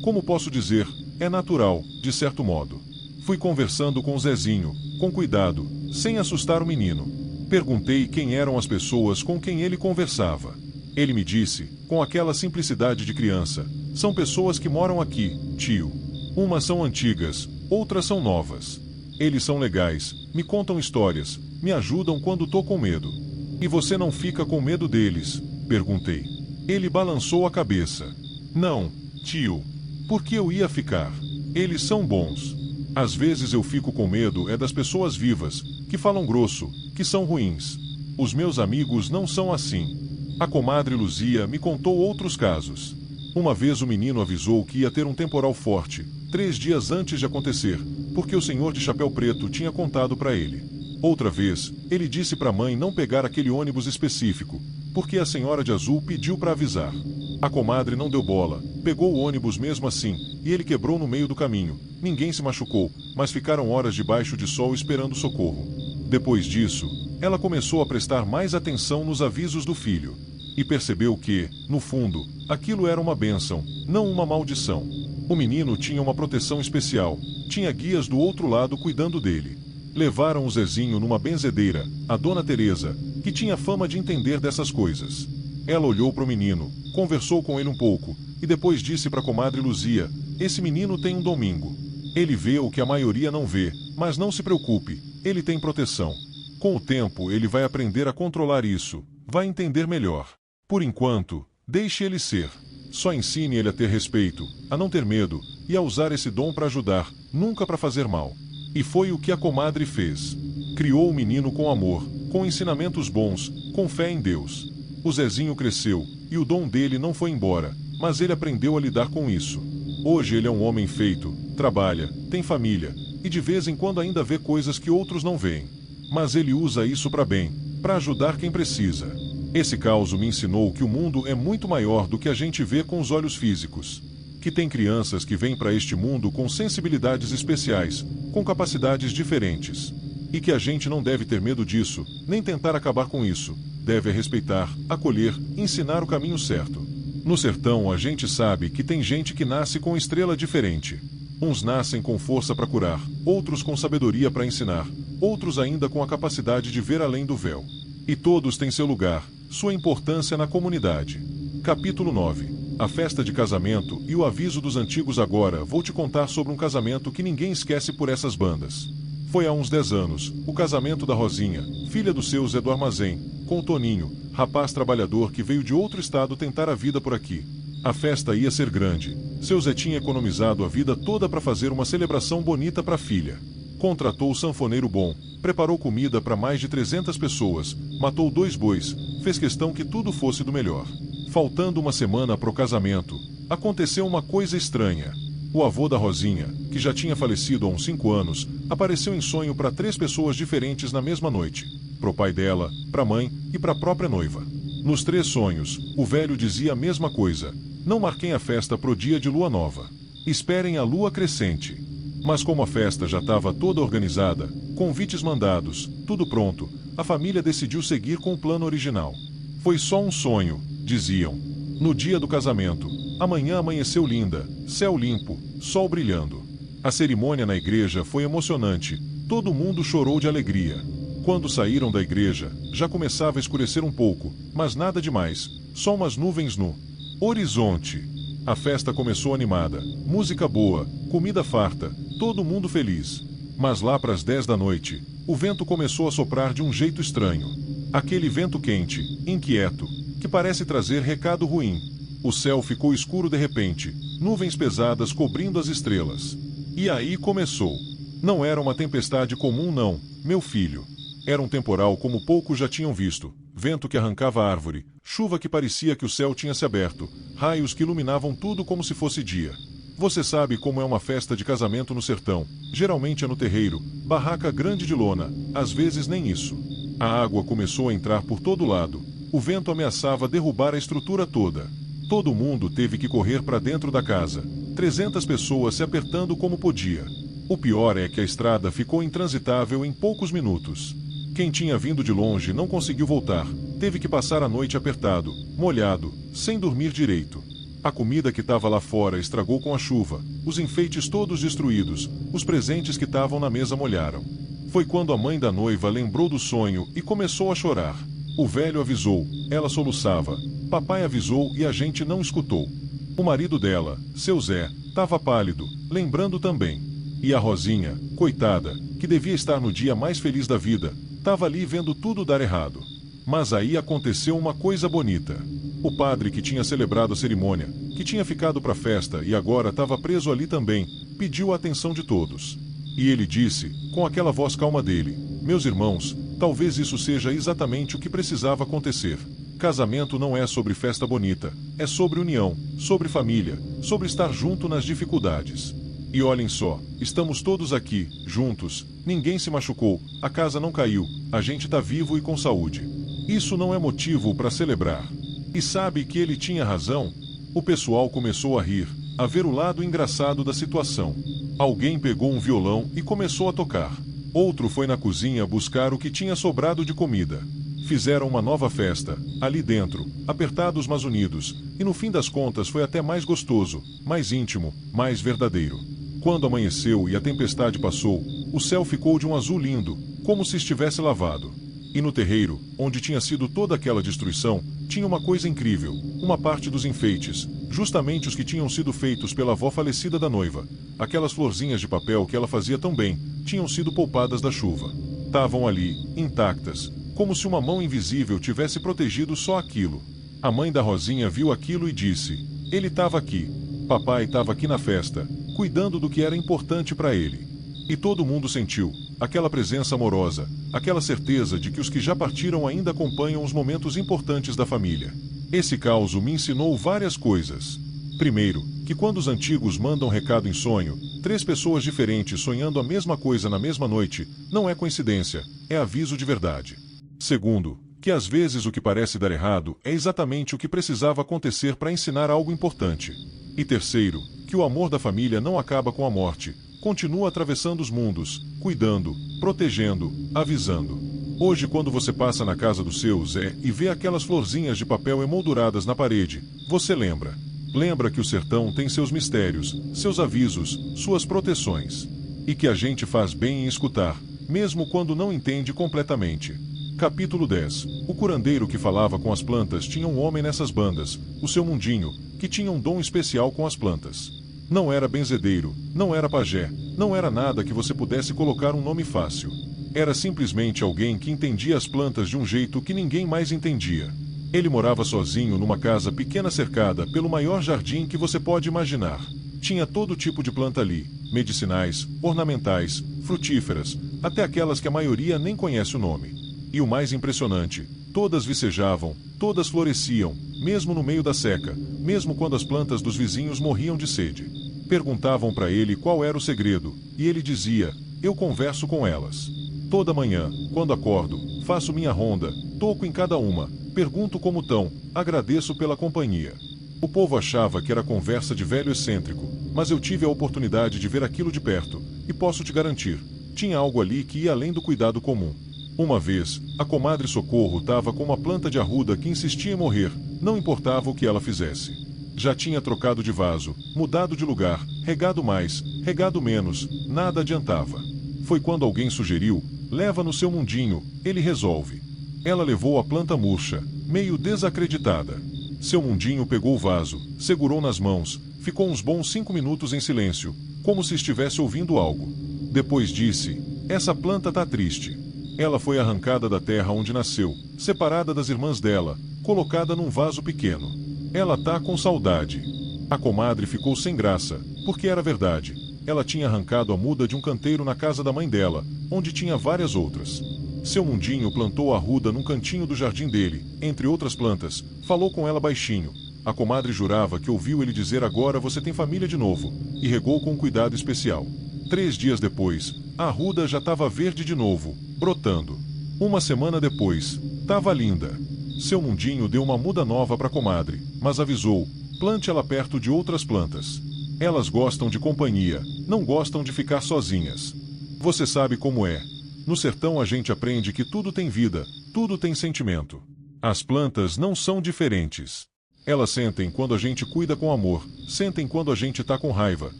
como posso dizer, é natural, de certo modo. Fui conversando com o Zezinho, com cuidado, sem assustar o menino. Perguntei quem eram as pessoas com quem ele conversava. Ele me disse, com aquela simplicidade de criança: "São pessoas que moram aqui, tio. Umas são antigas, outras são novas. Eles são legais, me contam histórias, me ajudam quando tô com medo." "E você não fica com medo deles?" perguntei. Ele balançou a cabeça. "Não, tio. Por que eu ia ficar? Eles são bons. Às vezes eu fico com medo das pessoas vivas, que falam grosso, que são ruins. Os meus amigos não são assim." A comadre Luzia me contou outros casos. Uma vez o menino avisou que ia ter um temporal forte, 3 dias antes de acontecer, porque o senhor de chapéu preto tinha contado para ele. Outra vez, ele disse para a mãe não pegar aquele ônibus específico, porque a senhora de azul pediu para avisar. A comadre não deu bola, pegou o ônibus mesmo assim, e ele quebrou no meio do caminho. Ninguém se machucou, mas ficaram horas debaixo de sol esperando socorro. Depois disso, ela começou a prestar mais atenção nos avisos do filho. E percebeu que, no fundo, aquilo era uma bênção, não uma maldição. O menino tinha uma proteção especial, tinha guias do outro lado cuidando dele. Levaram o Zezinho numa benzedeira, a Dona Teresa, que tinha fama de entender dessas coisas. Ela olhou para o menino, conversou com ele um pouco, e depois disse para a comadre Luzia: "Esse menino tem um domingo. Ele vê o que a maioria não vê, mas não se preocupe, ele tem proteção. Com o tempo ele vai aprender a controlar isso, vai entender melhor. Por enquanto, deixe ele ser. Só ensine ele a ter respeito, a não ter medo, e a usar esse dom para ajudar, nunca para fazer mal." E foi o que a comadre fez. Criou o menino com amor, com ensinamentos bons, com fé em Deus. O Zezinho cresceu, e o dom dele não foi embora, mas ele aprendeu a lidar com isso. Hoje ele é um homem feito, trabalha, tem família, e de vez em quando ainda vê coisas que outros não veem. Mas ele usa isso para bem, para ajudar quem precisa. Esse caso me ensinou que o mundo é muito maior do que a gente vê com os olhos físicos. Que tem crianças que vêm para este mundo com sensibilidades especiais, com capacidades diferentes. E que a gente não deve ter medo disso, nem tentar acabar com isso. Deve respeitar, acolher, ensinar o caminho certo. No sertão a gente sabe que tem gente que nasce com estrela diferente. Uns nascem com força para curar, outros com sabedoria para ensinar, outros ainda com a capacidade de ver além do véu. E todos têm seu lugar, sua importância na comunidade. Capítulo 9. A festa de casamento e o aviso dos antigos. Agora vou te contar sobre um casamento que ninguém esquece por essas bandas. Foi há uns 10 anos, o casamento da Rosinha, filha do seu Zé do Armazém, com o Toninho, rapaz trabalhador que veio de outro estado tentar a vida por aqui. A festa ia ser grande. Seu Zé tinha economizado a vida toda para fazer uma celebração bonita para a filha. Contratou o sanfoneiro bom, preparou comida para mais de 300 pessoas, matou 2 bois, fez questão que tudo fosse do melhor. Faltando uma semana para o casamento, aconteceu uma coisa estranha. O avô da Rosinha, que já tinha falecido há uns 5 anos, apareceu em sonho para 3 pessoas diferentes na mesma noite. Pro pai dela, pra mãe e pra própria noiva. Nos 3 sonhos, o velho dizia a mesma coisa: "Não marquem a festa pro dia de lua nova. Esperem a lua crescente." Mas como a festa já estava toda organizada, convites mandados, tudo pronto, a família decidiu seguir com o plano original. Foi só um sonho, diziam. No dia do casamento, amanhã amanheceu linda, céu limpo, sol brilhando. A cerimônia na igreja foi emocionante, todo mundo chorou de alegria. Quando saíram da igreja, já começava a escurecer um pouco, mas nada demais, só umas nuvens no horizonte. A festa começou animada, música boa, comida farta, todo mundo feliz. Mas lá para as 10 da noite, o vento começou a soprar de um jeito estranho. Aquele vento quente, inquieto, que parece trazer recado ruim. O céu ficou escuro de repente, nuvens pesadas cobrindo as estrelas. E aí começou. Não era uma tempestade comum não, meu filho. Era um temporal como poucos já tinham visto. Vento que arrancava a árvore, chuva que parecia que o céu tinha se aberto, raios que iluminavam tudo como se fosse dia. Você sabe como é uma festa de casamento no sertão. Geralmente é no terreiro, barraca grande de lona, às vezes nem isso. A água começou a entrar por todo lado. O vento ameaçava derrubar a estrutura toda. Todo mundo teve que correr para dentro da casa. 300 pessoas se apertando como podia. O pior é que a estrada ficou intransitável em poucos minutos. Quem tinha vindo de longe não conseguiu voltar. Teve que passar a noite apertado, molhado, sem dormir direito. A comida que estava lá fora estragou com a chuva, os enfeites todos destruídos, os presentes que estavam na mesa molharam. Foi quando a mãe da noiva lembrou do sonho e começou a chorar. O velho avisou, ela soluçava. Papai avisou e a gente não escutou. O marido dela, seu Zé, estava pálido, lembrando também. E a Rosinha, coitada, que devia estar no dia mais feliz da vida, estava ali vendo tudo dar errado. Mas aí aconteceu uma coisa bonita. O padre que tinha celebrado a cerimônia, que tinha ficado para a festa e agora estava preso ali também, pediu a atenção de todos. E ele disse, com aquela voz calma dele, meus irmãos, talvez isso seja exatamente o que precisava acontecer. Casamento não é sobre festa bonita, é sobre união, sobre família, sobre estar junto nas dificuldades. E olhem só, estamos todos aqui, juntos, ninguém se machucou, a casa não caiu, a gente está vivo e com saúde. Isso não é motivo para celebrar. E sabe que ele tinha razão? O pessoal começou a rir, a ver o lado engraçado da situação. Alguém pegou um violão e começou a tocar. Outro foi na cozinha buscar o que tinha sobrado de comida. Fizeram uma nova festa, ali dentro, apertados mas unidos, e no fim das contas foi até mais gostoso, mais íntimo, mais verdadeiro. Quando amanheceu e a tempestade passou, o céu ficou de um azul lindo, como se estivesse lavado. E no terreiro, onde tinha sido toda aquela destruição, tinha uma coisa incrível, uma parte dos enfeites, justamente os que tinham sido feitos pela avó falecida da noiva. Aquelas florzinhas de papel que ela fazia tão bem, tinham sido poupadas da chuva. Estavam ali, intactas, como se uma mão invisível tivesse protegido só aquilo. A mãe da Rosinha viu aquilo e disse, ele estava aqui. Papai estava aqui na festa, cuidando do que era importante para ele. E todo mundo sentiu, aquela presença amorosa, aquela certeza de que os que já partiram ainda acompanham os momentos importantes da família. Esse caos me ensinou várias coisas. Primeiro, que quando os antigos mandam recado em sonho, 3 pessoas diferentes sonhando a mesma coisa na mesma noite, não é coincidência, é aviso de verdade. Segundo, que às vezes o que parece dar errado é exatamente o que precisava acontecer para ensinar algo importante. E terceiro, que o amor da família não acaba com a morte, continua atravessando os mundos, cuidando, protegendo, avisando. Hoje, quando você passa na casa do seu Zé e vê aquelas florzinhas de papel emolduradas na parede, você lembra. Lembra que o sertão tem seus mistérios, seus avisos, suas proteções. E que a gente faz bem em escutar, mesmo quando não entende completamente. Capítulo 10. O curandeiro que falava com as plantas tinha um homem nessas bandas, o seu mundinho, que tinha um dom especial com as plantas. Não era benzedeiro, não era pajé, não era nada que você pudesse colocar um nome fácil. Era simplesmente alguém que entendia as plantas de um jeito que ninguém mais entendia. Ele morava sozinho numa casa pequena cercada pelo maior jardim que você pode imaginar. Tinha todo tipo de planta ali, medicinais, ornamentais, frutíferas, até aquelas que a maioria nem conhece o nome. E o mais impressionante, todas vicejavam, todas floresciam, mesmo no meio da seca, mesmo quando as plantas dos vizinhos morriam de sede. Perguntavam para ele qual era o segredo, e ele dizia, eu converso com elas. Toda manhã, quando acordo, faço minha ronda, toco em cada uma, pergunto como estão, agradeço pela companhia. O povo achava que era conversa de velho excêntrico, mas eu tive a oportunidade de ver aquilo de perto, e posso te garantir, tinha algo ali que ia além do cuidado comum. Uma vez, a comadre Socorro estava com uma planta de arruda que insistia em morrer, não importava o que ela fizesse. Já tinha trocado de vaso, mudado de lugar, regado mais, regado menos, nada adiantava. Foi quando alguém sugeriu: leva no seu mundinho, ele resolve. Ela levou a planta murcha, meio desacreditada. Seu mundinho pegou o vaso, segurou nas mãos, ficou uns bons 5 minutos em silêncio, como se estivesse ouvindo algo. Depois disse: essa planta tá triste. Ela foi arrancada da terra onde nasceu, separada das irmãs dela, colocada num vaso pequeno. Ela tá com saudade. A comadre ficou sem graça, porque era verdade. Ela tinha arrancado a muda de um canteiro na casa da mãe dela, onde tinha várias outras. Seu mundinho plantou a arruda num cantinho do jardim dele, entre outras plantas, falou com ela baixinho. A comadre jurava que ouviu ele dizer: agora você tem família de novo, e regou com cuidado especial. 3 dias depois, a arruda já estava verde de novo, brotando. 1 semana depois, estava linda. Seu mundinho deu uma muda nova para a comadre, mas avisou: plante ela perto de outras plantas. Elas gostam de companhia, não gostam de ficar sozinhas. Você sabe como é. No sertão a gente aprende que tudo tem vida, tudo tem sentimento. As plantas não são diferentes. Elas sentem quando a gente cuida com amor, sentem quando a gente tá com raiva,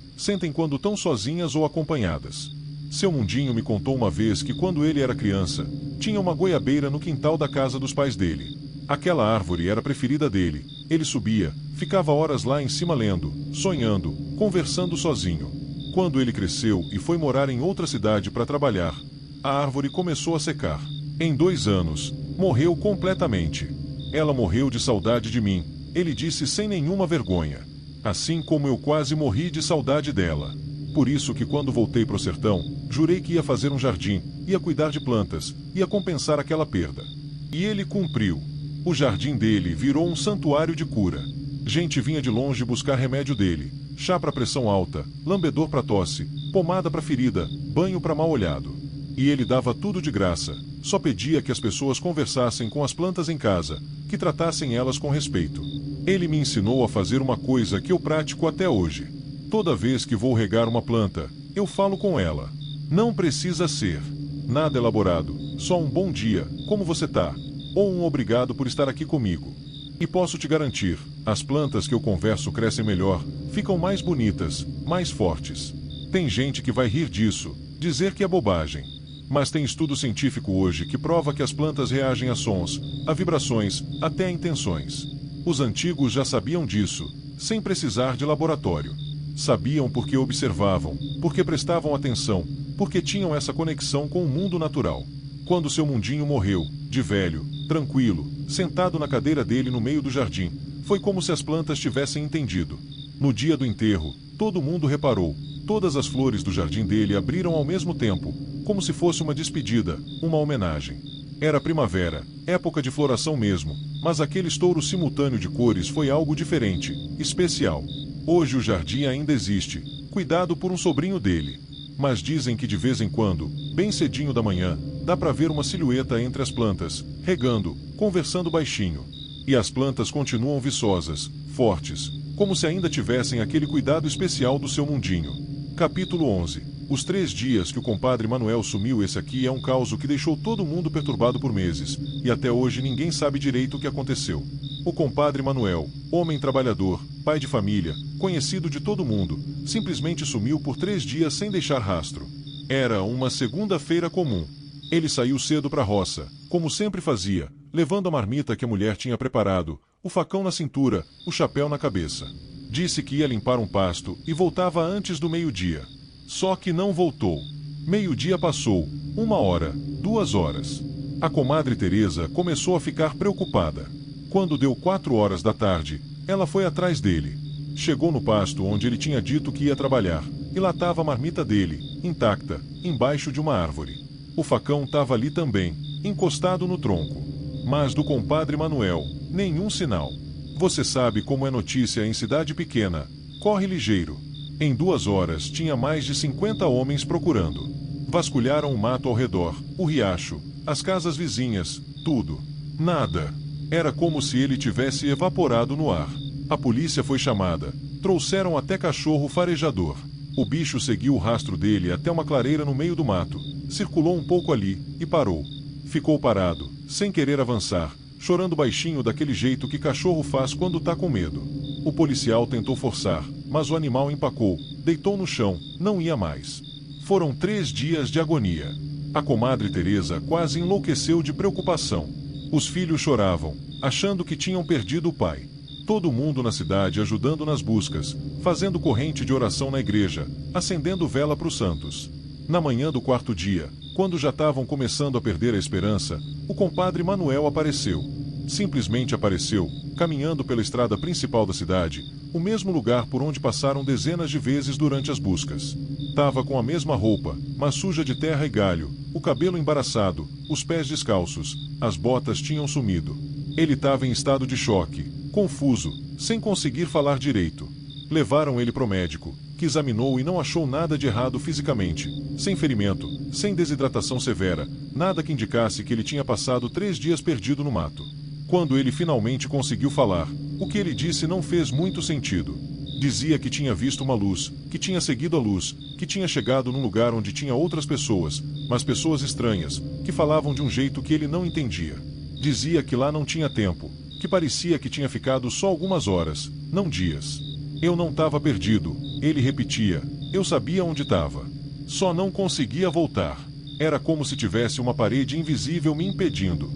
sentem quando tão sozinhas ou acompanhadas. Seu mundinho me contou uma vez que quando ele era criança, tinha uma goiabeira no quintal da casa dos pais dele. Aquela árvore era a preferida dele. Ele subia, ficava horas lá em cima lendo, sonhando, conversando sozinho. Quando ele cresceu e foi morar em outra cidade para trabalhar, a árvore começou a secar. Em 2 anos, morreu completamente. Ela morreu de saudade de mim, ele disse sem nenhuma vergonha. Assim como eu quase morri de saudade dela. Por isso que quando voltei pro sertão, jurei que ia fazer um jardim, ia cuidar de plantas, ia compensar aquela perda. E ele cumpriu. O jardim dele virou um santuário de cura. Gente vinha de longe buscar remédio dele, chá para pressão alta, lambedor para tosse, pomada para ferida, banho para mal-olhado. E ele dava tudo de graça, só pedia que as pessoas conversassem com as plantas em casa, que tratassem elas com respeito. Ele me ensinou a fazer uma coisa que eu pratico até hoje. Toda vez que vou regar uma planta, eu falo com ela. Não precisa ser nada elaborado, só um bom dia, como você tá? Ou um obrigado por estar aqui comigo. E posso te garantir, as plantas que eu converso crescem melhor, ficam mais bonitas, mais fortes. Tem gente que vai rir disso, dizer que é bobagem. Mas tem estudo científico hoje que prova que as plantas reagem a sons, a vibrações, até a intenções. Os antigos já sabiam disso, sem precisar de laboratório. Sabiam porque observavam, porque prestavam atenção, porque tinham essa conexão com o mundo natural. Quando seu mundinho morreu, de velho, tranquilo, sentado na cadeira dele no meio do jardim, foi como se as plantas tivessem entendido. No dia do enterro, todo mundo reparou. Todas as flores do jardim dele abriram ao mesmo tempo, como se fosse uma despedida, uma homenagem. Era primavera, época de floração mesmo, mas aquele estouro simultâneo de cores foi algo diferente, especial. Hoje o jardim ainda existe, cuidado por um sobrinho dele. Mas dizem que de vez em quando, bem cedinho da manhã, dá para ver uma silhueta entre as plantas, regando, conversando baixinho. E as plantas continuam viçosas, fortes, como se ainda tivessem aquele cuidado especial do seu mundinho. Capítulo 11. Os 3 dias que o compadre Manuel sumiu. Esse aqui é um caos que deixou todo mundo perturbado por meses, e até hoje ninguém sabe direito o que aconteceu. O compadre Manuel, homem trabalhador, pai de família, conhecido de todo mundo, simplesmente sumiu por 3 dias sem deixar rastro. Era uma segunda-feira comum. Ele saiu cedo para a roça, como sempre fazia, levando a marmita que a mulher tinha preparado, o facão na cintura, o chapéu na cabeça. Disse que ia limpar um pasto e voltava antes do meio-dia. Só que não voltou. Meio-dia passou, 1 hora, 2 horas. A comadre Teresa começou a ficar preocupada. Quando deu 4 horas da tarde, ela foi atrás dele. Chegou no pasto onde ele tinha dito que ia trabalhar, e lá estava a marmita dele, intacta, embaixo de uma árvore. O facão estava ali também, encostado no tronco. Mas do compadre Manuel, nenhum sinal. Você sabe como é notícia em cidade pequena. Corre ligeiro. Em 2 horas tinha mais de 50 homens procurando. Vasculharam o mato ao redor, o riacho, as casas vizinhas, tudo. Nada. Era como se ele tivesse evaporado no ar. A polícia foi chamada. Trouxeram até cachorro farejador. O bicho seguiu o rastro dele até uma clareira no meio do mato. Circulou um pouco ali e parou. Ficou parado, sem querer avançar, chorando baixinho daquele jeito que cachorro faz quando tá com medo. O policial tentou forçar, mas o animal empacou, deitou no chão, não ia mais. Foram 3 dias de agonia. A comadre Teresa quase enlouqueceu de preocupação. Os filhos choravam, achando que tinham perdido o pai. Todo mundo na cidade ajudando nas buscas, fazendo corrente de oração na igreja, acendendo vela para os santos. Na manhã do 4º dia, quando já estavam começando a perder a esperança, o compadre Manuel apareceu. Simplesmente apareceu, caminhando pela estrada principal da cidade, o mesmo lugar por onde passaram dezenas de vezes durante as buscas. Tava com a mesma roupa, mas suja de terra e galho, o cabelo embaraçado, os pés descalços, as botas tinham sumido. Ele estava em estado de choque, confuso, sem conseguir falar direito. Levaram ele para o médico, que examinou e não achou nada de errado fisicamente, sem ferimento, sem desidratação severa, nada que indicasse que ele tinha passado 3 dias perdido no mato. Quando ele finalmente conseguiu falar, o que ele disse não fez muito sentido. Dizia que tinha visto uma luz, que tinha seguido a luz, que tinha chegado num lugar onde tinha outras pessoas, mas pessoas estranhas, que falavam de um jeito que ele não entendia. Dizia que lá não tinha tempo, que parecia que tinha ficado só algumas horas, não dias. Eu não estava perdido, ele repetia, eu sabia onde estava. Só não conseguia voltar. Era como se tivesse uma parede invisível me impedindo.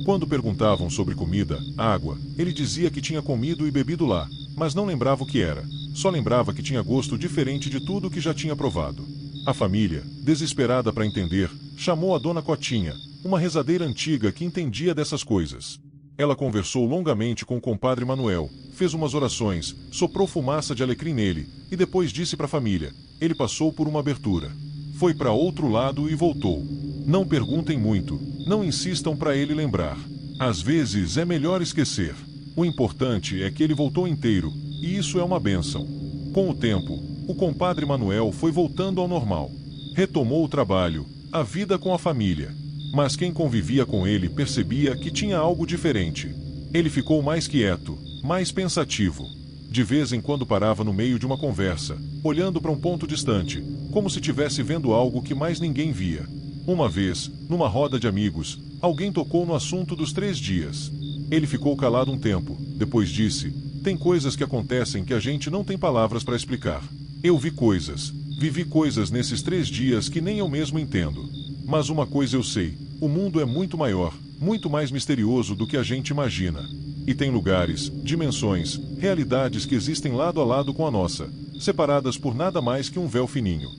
Quando perguntavam sobre comida, água, ele dizia que tinha comido e bebido lá, mas não lembrava o que era. Só lembrava que tinha gosto diferente de tudo que já tinha provado. A família, desesperada para entender, chamou a dona Cotinha, uma rezadeira antiga que entendia dessas coisas. Ela conversou longamente com o compadre Manuel, fez umas orações, soprou fumaça de alecrim nele, e depois disse para a família, ele passou por uma abertura. Foi para outro lado e voltou. Não perguntem muito, não insistam para ele lembrar. Às vezes é melhor esquecer. O importante é que ele voltou inteiro, e isso é uma bênção. Com o tempo, o compadre Manuel foi voltando ao normal. Retomou o trabalho, a vida com a família. Mas quem convivia com ele percebia que tinha algo diferente. Ele ficou mais quieto, mais pensativo. De vez em quando parava no meio de uma conversa, olhando para um ponto distante, como se estivesse vendo algo que mais ninguém via. Uma vez, numa roda de amigos, alguém tocou no assunto dos 3 dias. Ele ficou calado um tempo, depois disse, tem coisas que acontecem que a gente não tem palavras para explicar. Eu vi coisas, vivi coisas nesses 3 dias que nem eu mesmo entendo. Mas uma coisa eu sei, o mundo é muito maior, muito mais misterioso do que a gente imagina. E tem lugares, dimensões, realidades que existem lado a lado com a nossa, separadas por nada mais que um véu fininho.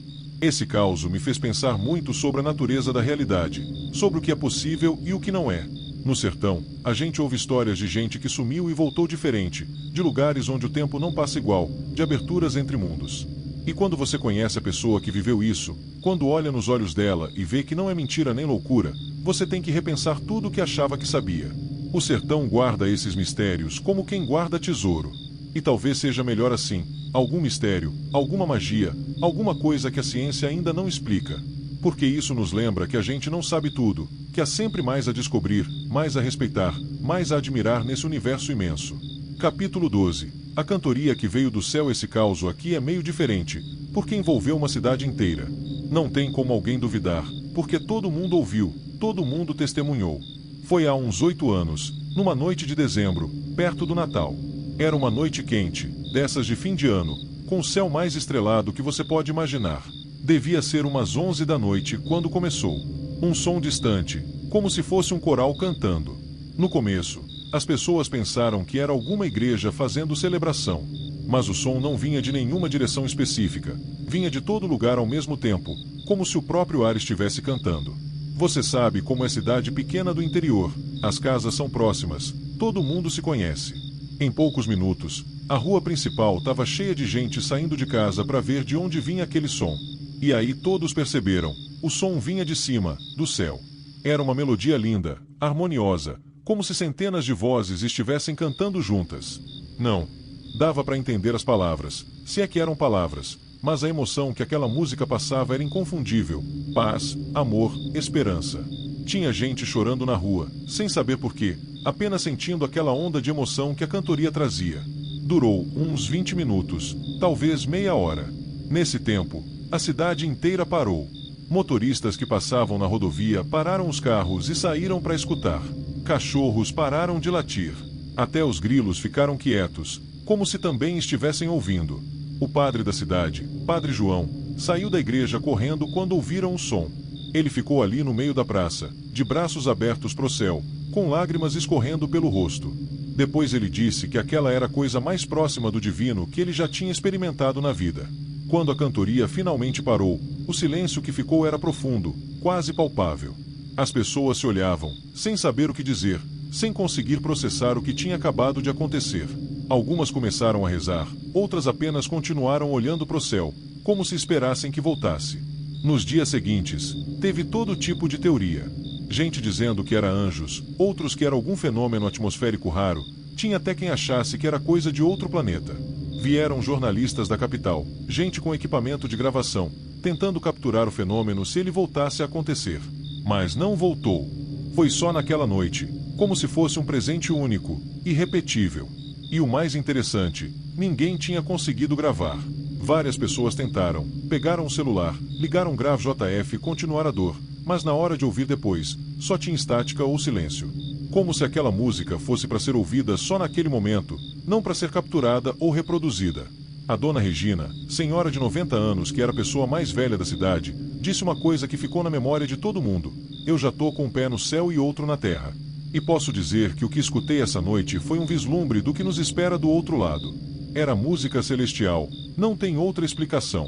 Esse caos me fez pensar muito sobre a natureza da realidade, sobre o que é possível e o que não é. No sertão, a gente ouve histórias de gente que sumiu e voltou diferente, de lugares onde o tempo não passa igual, de aberturas entre mundos. E quando você conhece a pessoa que viveu isso, quando olha nos olhos dela e vê que não é mentira nem loucura, você tem que repensar tudo o que achava que sabia. O sertão guarda esses mistérios como quem guarda tesouro. E talvez seja melhor assim, algum mistério, alguma magia, alguma coisa que a ciência ainda não explica. Porque isso nos lembra que a gente não sabe tudo, que há sempre mais a descobrir, mais a respeitar, mais a admirar nesse universo imenso. Capítulo 12. A cantoria que veio do céu. Esse caos aqui é meio diferente, porque envolveu uma cidade inteira. Não tem como alguém duvidar, porque todo mundo ouviu, todo mundo testemunhou. Foi há uns 8 anos, numa noite de dezembro, perto do Natal. Era uma noite quente, dessas de fim de ano, com o céu mais estrelado que você pode imaginar. Devia ser umas 11 da noite quando começou. Um som distante, como se fosse um coral cantando. No começo, as pessoas pensaram que era alguma igreja fazendo celebração. Mas o som não vinha de nenhuma direção específica. Vinha de todo lugar ao mesmo tempo, como se o próprio ar estivesse cantando. Você sabe como é cidade pequena do interior. As casas são próximas, todo mundo se conhece. Em poucos minutos, a rua principal estava cheia de gente saindo de casa para ver de onde vinha aquele som. E aí todos perceberam, o som vinha de cima, do céu. Era uma melodia linda, harmoniosa, como se centenas de vozes estivessem cantando juntas. Não dava para entender as palavras, se é que eram palavras, mas a emoção que aquela música passava era inconfundível. Paz, amor, esperança. Tinha gente chorando na rua, sem saber porquê, apenas sentindo aquela onda de emoção que a cantoria trazia. Durou uns 20 minutos, talvez meia hora. Nesse tempo, a cidade inteira parou. Motoristas que passavam na rodovia pararam os carros e saíram para escutar. Cachorros pararam de latir. Até os grilos ficaram quietos, como se também estivessem ouvindo. O padre da cidade, Padre João, saiu da igreja correndo quando ouviram o som. Ele ficou ali no meio da praça, de braços abertos para o céu, com lágrimas escorrendo pelo rosto. Depois ele disse que aquela era a coisa mais próxima do divino que ele já tinha experimentado na vida. Quando a cantoria finalmente parou, o silêncio que ficou era profundo, quase palpável. As pessoas se olhavam, sem saber o que dizer, sem conseguir processar o que tinha acabado de acontecer. Algumas começaram a rezar, outras apenas continuaram olhando para o céu, como se esperassem que voltasse. Nos dias seguintes, teve todo tipo de teoria. Gente dizendo que era anjos, outros que era algum fenômeno atmosférico raro, tinha até quem achasse que era coisa de outro planeta. Vieram jornalistas da capital, gente com equipamento de gravação, tentando capturar o fenômeno se ele voltasse a acontecer. Mas não voltou. Foi só naquela noite, como se fosse um presente único, irrepetível. E o mais interessante, ninguém tinha conseguido gravar. Várias pessoas tentaram, pegaram o celular, ligaram grave JF e continuar a dor, mas na hora de ouvir depois, só tinha estática ou silêncio. Como se aquela música fosse para ser ouvida só naquele momento, não para ser capturada ou reproduzida. A dona Regina, senhora de 90 anos que era a pessoa mais velha da cidade, disse uma coisa que ficou na memória de todo mundo: eu já tô com um pé no céu e outro na terra. E posso dizer que o que escutei essa noite foi um vislumbre do que nos espera do outro lado. Era música celestial, não tem outra explicação.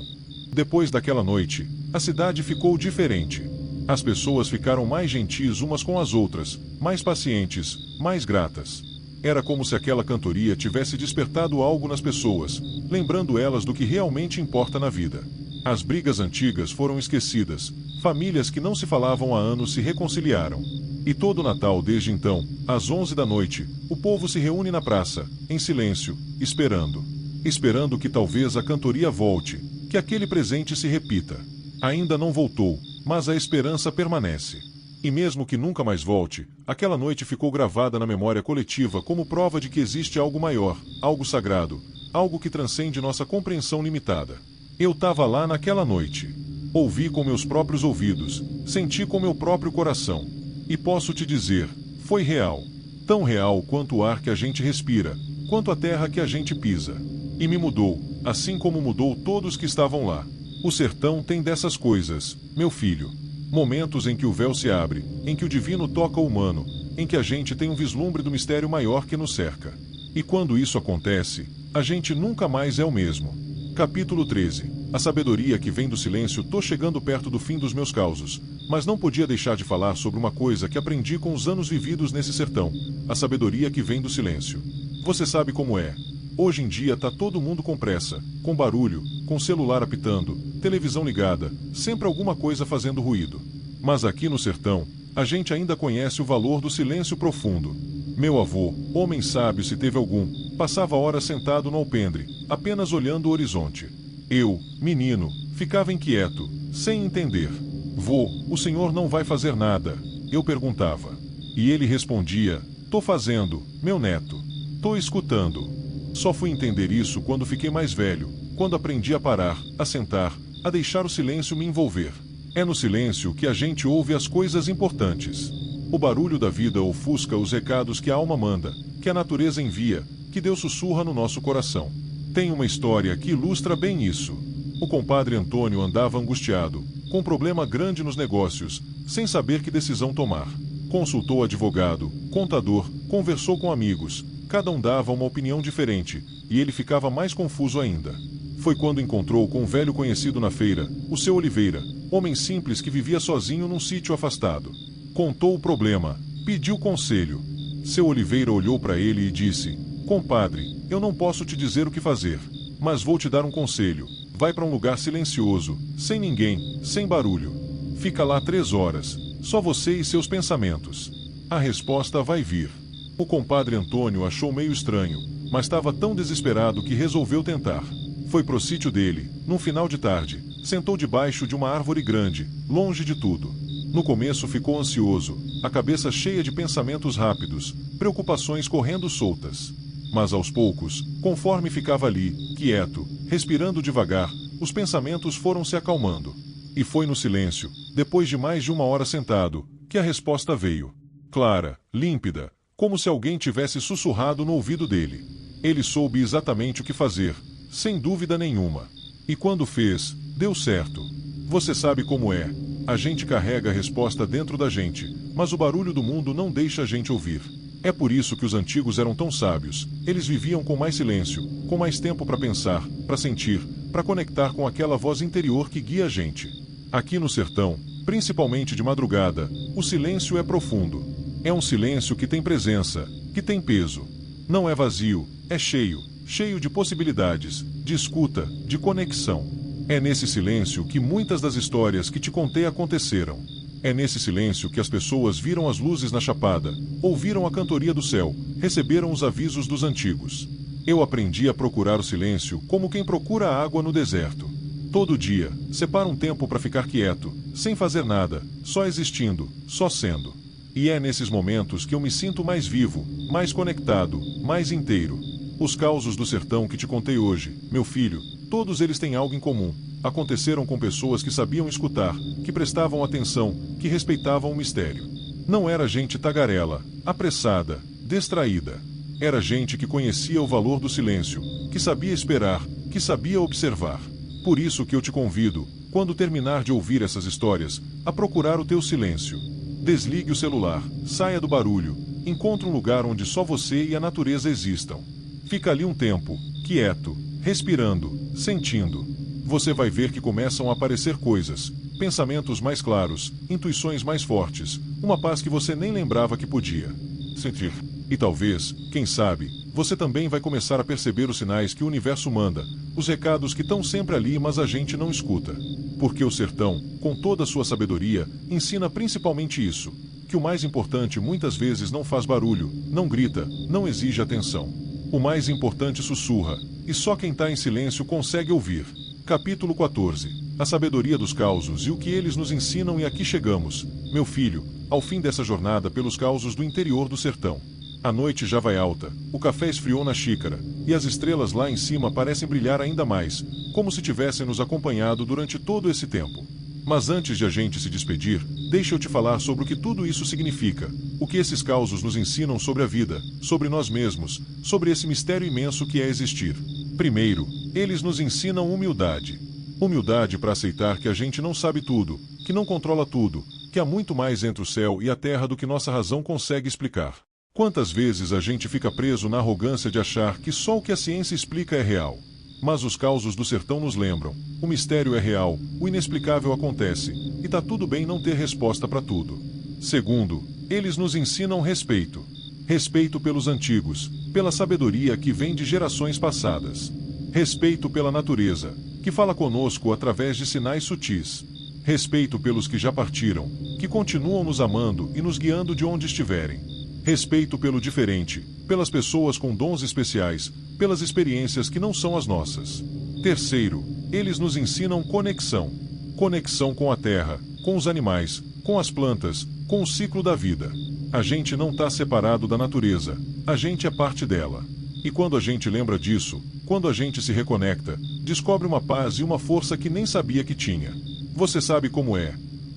Depois daquela noite, a cidade ficou diferente. As pessoas ficaram mais gentis umas com as outras, mais pacientes, mais gratas. Era como se aquela cantoria tivesse despertado algo nas pessoas, lembrando elas do que realmente importa na vida. As brigas antigas foram esquecidas, famílias que não se falavam há anos se reconciliaram. E todo Natal desde então, às 11 da noite, o povo se reúne na praça, em silêncio, esperando. Esperando que talvez a cantoria volte, que aquele presente se repita. Ainda não voltou, mas a esperança permanece. E mesmo que nunca mais volte, aquela noite ficou gravada na memória coletiva como prova de que existe algo maior, algo sagrado, algo que transcende nossa compreensão limitada. Eu estava lá naquela noite. Ouvi com meus próprios ouvidos, senti com meu próprio coração. E posso te dizer, foi real. Tão real quanto o ar que a gente respira, quanto a terra que a gente pisa. E me mudou, assim como mudou todos que estavam lá. O sertão tem dessas coisas, meu filho. Momentos em que o véu se abre, em que o divino toca o humano, em que a gente tem um vislumbre do mistério maior que nos cerca. E quando isso acontece, a gente nunca mais é o mesmo. Capítulo 13. A sabedoria que vem do silêncio. Tô chegando perto do fim dos meus causos, mas não podia deixar de falar sobre uma coisa que aprendi com os anos vividos nesse sertão: a sabedoria que vem do silêncio. Você sabe como é. Hoje em dia tá todo mundo com pressa, com barulho, com celular apitando, televisão ligada, sempre alguma coisa fazendo ruído. Mas aqui no sertão, a gente ainda conhece o valor do silêncio profundo. Meu avô, homem sábio se teve algum, passava horas sentado no alpendre, apenas olhando o horizonte. Eu, menino, ficava inquieto, sem entender. Vô, o senhor não vai fazer nada? Eu perguntava. E ele respondia: tô fazendo, meu neto. Tô escutando. Só fui entender isso quando fiquei mais velho, quando aprendi a parar, a sentar, a deixar o silêncio me envolver. É no silêncio que a gente ouve as coisas importantes. O barulho da vida ofusca os recados que a alma manda, que a natureza envia, que Deus sussurra no nosso coração. Tem uma história que ilustra bem isso. O compadre Antônio andava angustiado, com um problema grande nos negócios, sem saber que decisão tomar. Consultou advogado, contador, conversou com amigos, cada um dava uma opinião diferente, e ele ficava mais confuso ainda. Foi quando encontrou com um velho conhecido na feira, o seu Oliveira, homem simples que vivia sozinho num sítio afastado. Contou o problema, pediu conselho. Seu Oliveira olhou para ele e disse: compadre, eu não posso te dizer o que fazer, mas vou te dar um conselho. Vai para um lugar silencioso, sem ninguém, sem barulho. Fica lá 3 horas, só você e seus pensamentos. A resposta vai vir. O compadre Antônio achou meio estranho, mas estava tão desesperado que resolveu tentar. Foi pro sítio dele, num final de tarde, sentou debaixo de uma árvore grande, longe de tudo. No começo ficou ansioso, a cabeça cheia de pensamentos rápidos, preocupações correndo soltas. Mas aos poucos, conforme ficava ali, quieto, respirando devagar, os pensamentos foram se acalmando. E foi no silêncio, depois de mais de 1 hora sentado, que a resposta veio. Clara, límpida, como se alguém tivesse sussurrado no ouvido dele. Ele soube exatamente o que fazer, sem dúvida nenhuma. E quando fez, deu certo. Você sabe como é. A gente carrega a resposta dentro da gente, mas o barulho do mundo não deixa a gente ouvir. É por isso que os antigos eram tão sábios. Eles viviam com mais silêncio, com mais tempo para pensar, para sentir, para conectar com aquela voz interior que guia a gente. Aqui no sertão, principalmente de madrugada, o silêncio é profundo. É um silêncio que tem presença, que tem peso. Não é vazio, é cheio, cheio de possibilidades, de escuta, de conexão. É nesse silêncio que muitas das histórias que te contei aconteceram. É nesse silêncio que as pessoas viram as luzes na chapada, ouviram a cantoria do céu, receberam os avisos dos antigos. Eu aprendi a procurar o silêncio como quem procura a água no deserto. Todo dia, separa um tempo para ficar quieto, sem fazer nada, só existindo, só sendo. E é nesses momentos que eu me sinto mais vivo, mais conectado, mais inteiro. Os causos do sertão que te contei hoje, meu filho, todos eles têm algo em comum. Aconteceram com pessoas que sabiam escutar, que prestavam atenção, que respeitavam o mistério. Não era gente tagarela, apressada, distraída. Era gente que conhecia o valor do silêncio, que sabia esperar, que sabia observar. Por isso que eu te convido, quando terminar de ouvir essas histórias, a procurar o teu silêncio. Desligue o celular, saia do barulho, encontre um lugar onde só você e a natureza existam. Fica ali um tempo, quieto, respirando, sentindo. Você vai ver que começam a aparecer coisas, pensamentos mais claros, intuições mais fortes, uma paz que você nem lembrava que podia sentir. E talvez, quem sabe, você também vai começar a perceber os sinais que o universo manda, os recados que estão sempre ali, mas a gente não escuta. Porque o sertão, com toda a sua sabedoria, ensina principalmente isso, que o mais importante muitas vezes não faz barulho, não grita, não exige atenção. O mais importante sussurra, e só quem está em silêncio consegue ouvir. Capítulo 14. A sabedoria dos causos e o que eles nos ensinam, e aqui chegamos, meu filho, ao fim dessa jornada pelos causos do interior do sertão. A noite já vai alta, o café esfriou na xícara, e as estrelas lá em cima parecem brilhar ainda mais, como se tivessem nos acompanhado durante todo esse tempo. Mas antes de a gente se despedir, deixa eu te falar sobre o que tudo isso significa, o que esses causos nos ensinam sobre a vida, sobre nós mesmos, sobre esse mistério imenso que é existir. Primeiro, eles nos ensinam humildade. Humildade para aceitar que a gente não sabe tudo, que não controla tudo, que há muito mais entre o céu e a terra do que nossa razão consegue explicar. Quantas vezes a gente fica preso na arrogância de achar que só o que a ciência explica é real? Mas os causos do sertão nos lembram, o mistério é real, o inexplicável acontece, e tá tudo bem não ter resposta para tudo. Segundo, eles nos ensinam respeito. Respeito pelos antigos, pela sabedoria que vem de gerações passadas. Respeito pela natureza, que fala conosco através de sinais sutis. Respeito pelos que já partiram, que continuam nos amando e nos guiando de onde estiverem. Respeito pelo diferente, pelas pessoas com dons especiais, pelas experiências que não são as nossas. Terceiro, eles nos ensinam conexão. Conexão com a terra, com os animais, com as plantas, com o ciclo da vida. A gente não está separado da natureza, a gente é parte dela. E quando a gente lembra disso, quando a gente se reconecta, descobre uma paz e uma força que nem sabia que tinha. Você sabe como é.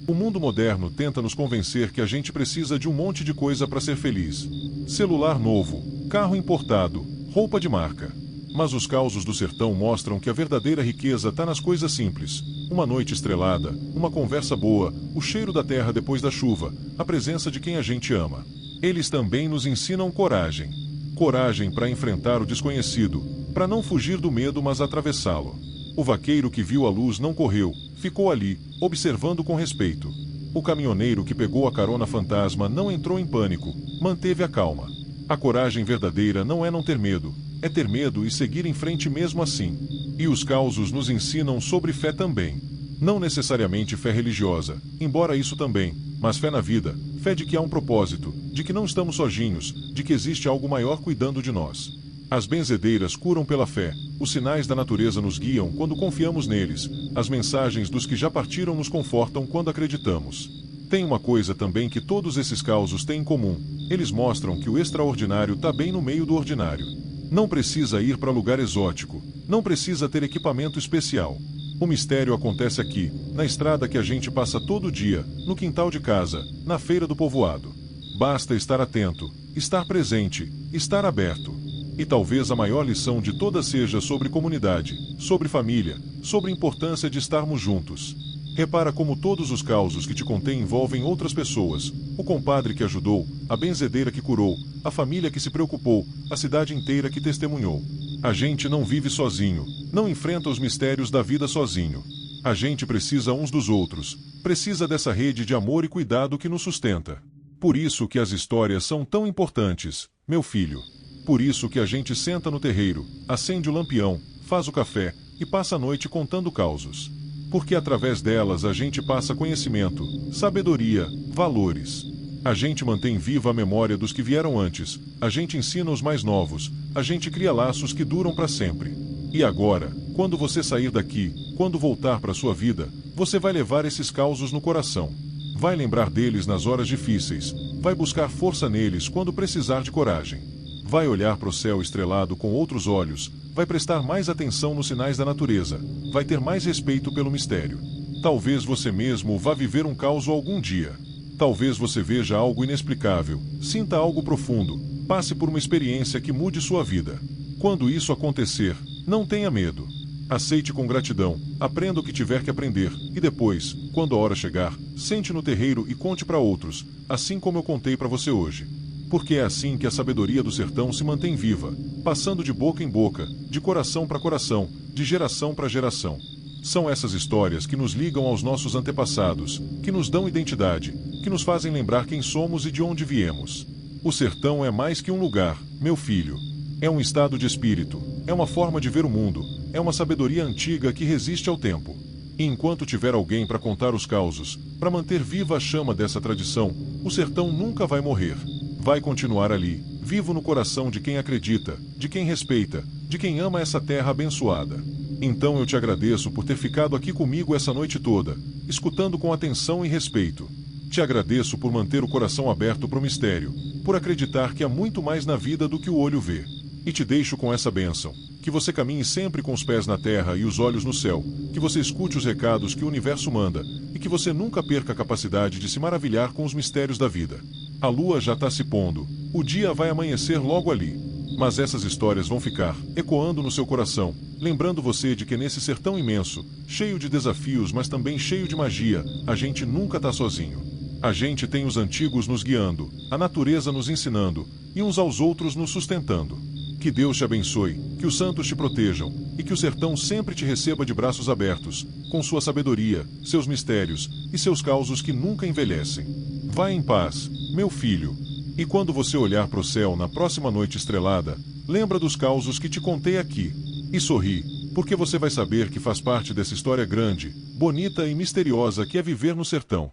O mundo moderno tenta nos convencer que a gente precisa de um monte de coisa para ser feliz. Celular novo, carro importado, roupa de marca. Mas os causos do sertão mostram que a verdadeira riqueza está nas coisas simples. Uma noite estrelada, uma conversa boa, o cheiro da terra depois da chuva, a presença de quem a gente ama. Eles também nos ensinam coragem. Coragem para enfrentar o desconhecido, para não fugir do medo, mas atravessá-lo. O vaqueiro que viu a luz não correu, ficou ali, observando com respeito. O caminhoneiro que pegou a carona fantasma não entrou em pânico, manteve a calma. A coragem verdadeira não é não ter medo, é ter medo e seguir em frente mesmo assim. E os causos nos ensinam sobre fé também. Não necessariamente fé religiosa, embora isso também, mas fé na vida, fé de que há um propósito, de que não estamos sozinhos, de que existe algo maior cuidando de nós. As benzedeiras curam pela fé, os sinais da natureza nos guiam quando confiamos neles, as mensagens dos que já partiram nos confortam quando acreditamos. Tem uma coisa também que todos esses causos têm em comum, eles mostram que o extraordinário está bem no meio do ordinário. Não precisa ir para lugar exótico, não precisa ter equipamento especial. O mistério acontece aqui, na estrada que a gente passa todo dia, no quintal de casa, na feira do povoado. Basta estar atento, estar presente, estar aberto. E talvez a maior lição de todas seja sobre comunidade, sobre família, sobre a importância de estarmos juntos. Repara como todos os causos que te contei envolvem outras pessoas: o compadre que ajudou, a benzedeira que curou, a família que se preocupou, a cidade inteira que testemunhou. A gente não vive sozinho, não enfrenta os mistérios da vida sozinho. A gente precisa uns dos outros, precisa dessa rede de amor e cuidado que nos sustenta. Por isso que as histórias são tão importantes, meu filho. Por isso que a gente senta no terreiro, acende o lampião, faz o café e passa a noite contando causos. Porque através delas a gente passa conhecimento, sabedoria, valores. A gente mantém viva a memória dos que vieram antes, a gente ensina os mais novos, a gente cria laços que duram para sempre. E agora, quando você sair daqui, quando voltar para sua vida, você vai levar esses causos no coração. Vai lembrar deles nas horas difíceis, vai buscar força neles quando precisar de coragem. Vai olhar para o céu estrelado com outros olhos, vai prestar mais atenção nos sinais da natureza, vai ter mais respeito pelo mistério. Talvez você mesmo vá viver um caos algum dia. Talvez você veja algo inexplicável, sinta algo profundo, passe por uma experiência que mude sua vida. Quando isso acontecer, não tenha medo. Aceite com gratidão, aprenda o que tiver que aprender, e depois, quando a hora chegar, sente no terreiro e conte para outros, assim como eu contei para você hoje. Porque é assim que a sabedoria do sertão se mantém viva, passando de boca em boca, de coração para coração, de geração para geração. São essas histórias que nos ligam aos nossos antepassados, que nos dão identidade, que nos fazem lembrar quem somos e de onde viemos. O sertão é mais que um lugar, meu filho. É um estado de espírito, é uma forma de ver o mundo, é uma sabedoria antiga que resiste ao tempo. E enquanto tiver alguém para contar os causos, para manter viva a chama dessa tradição, o sertão nunca vai morrer. Vai continuar ali, vivo no coração de quem acredita, de quem respeita, de quem ama essa terra abençoada. Então eu te agradeço por ter ficado aqui comigo essa noite toda, escutando com atenção e respeito. Te agradeço por manter o coração aberto para o mistério, por acreditar que há muito mais na vida do que o olho vê. E te deixo com essa bênção, que você caminhe sempre com os pés na terra e os olhos no céu, que você escute os recados que o universo manda, e que você nunca perca a capacidade de se maravilhar com os mistérios da vida. A lua já está se pondo, o dia vai amanhecer logo ali. Mas essas histórias vão ficar, ecoando no seu coração, lembrando você de que nesse sertão imenso, cheio de desafios, mas também cheio de magia, a gente nunca está sozinho. A gente tem os antigos nos guiando, a natureza nos ensinando, e uns aos outros nos sustentando. Que Deus te abençoe, que os santos te protejam, e que o sertão sempre te receba de braços abertos, com sua sabedoria, seus mistérios e seus causos que nunca envelhecem. Vá em paz, meu filho. E quando você olhar para o céu na próxima noite estrelada, lembra dos causos que te contei aqui. E sorri, porque você vai saber que faz parte dessa história grande, bonita e misteriosa que é viver no sertão.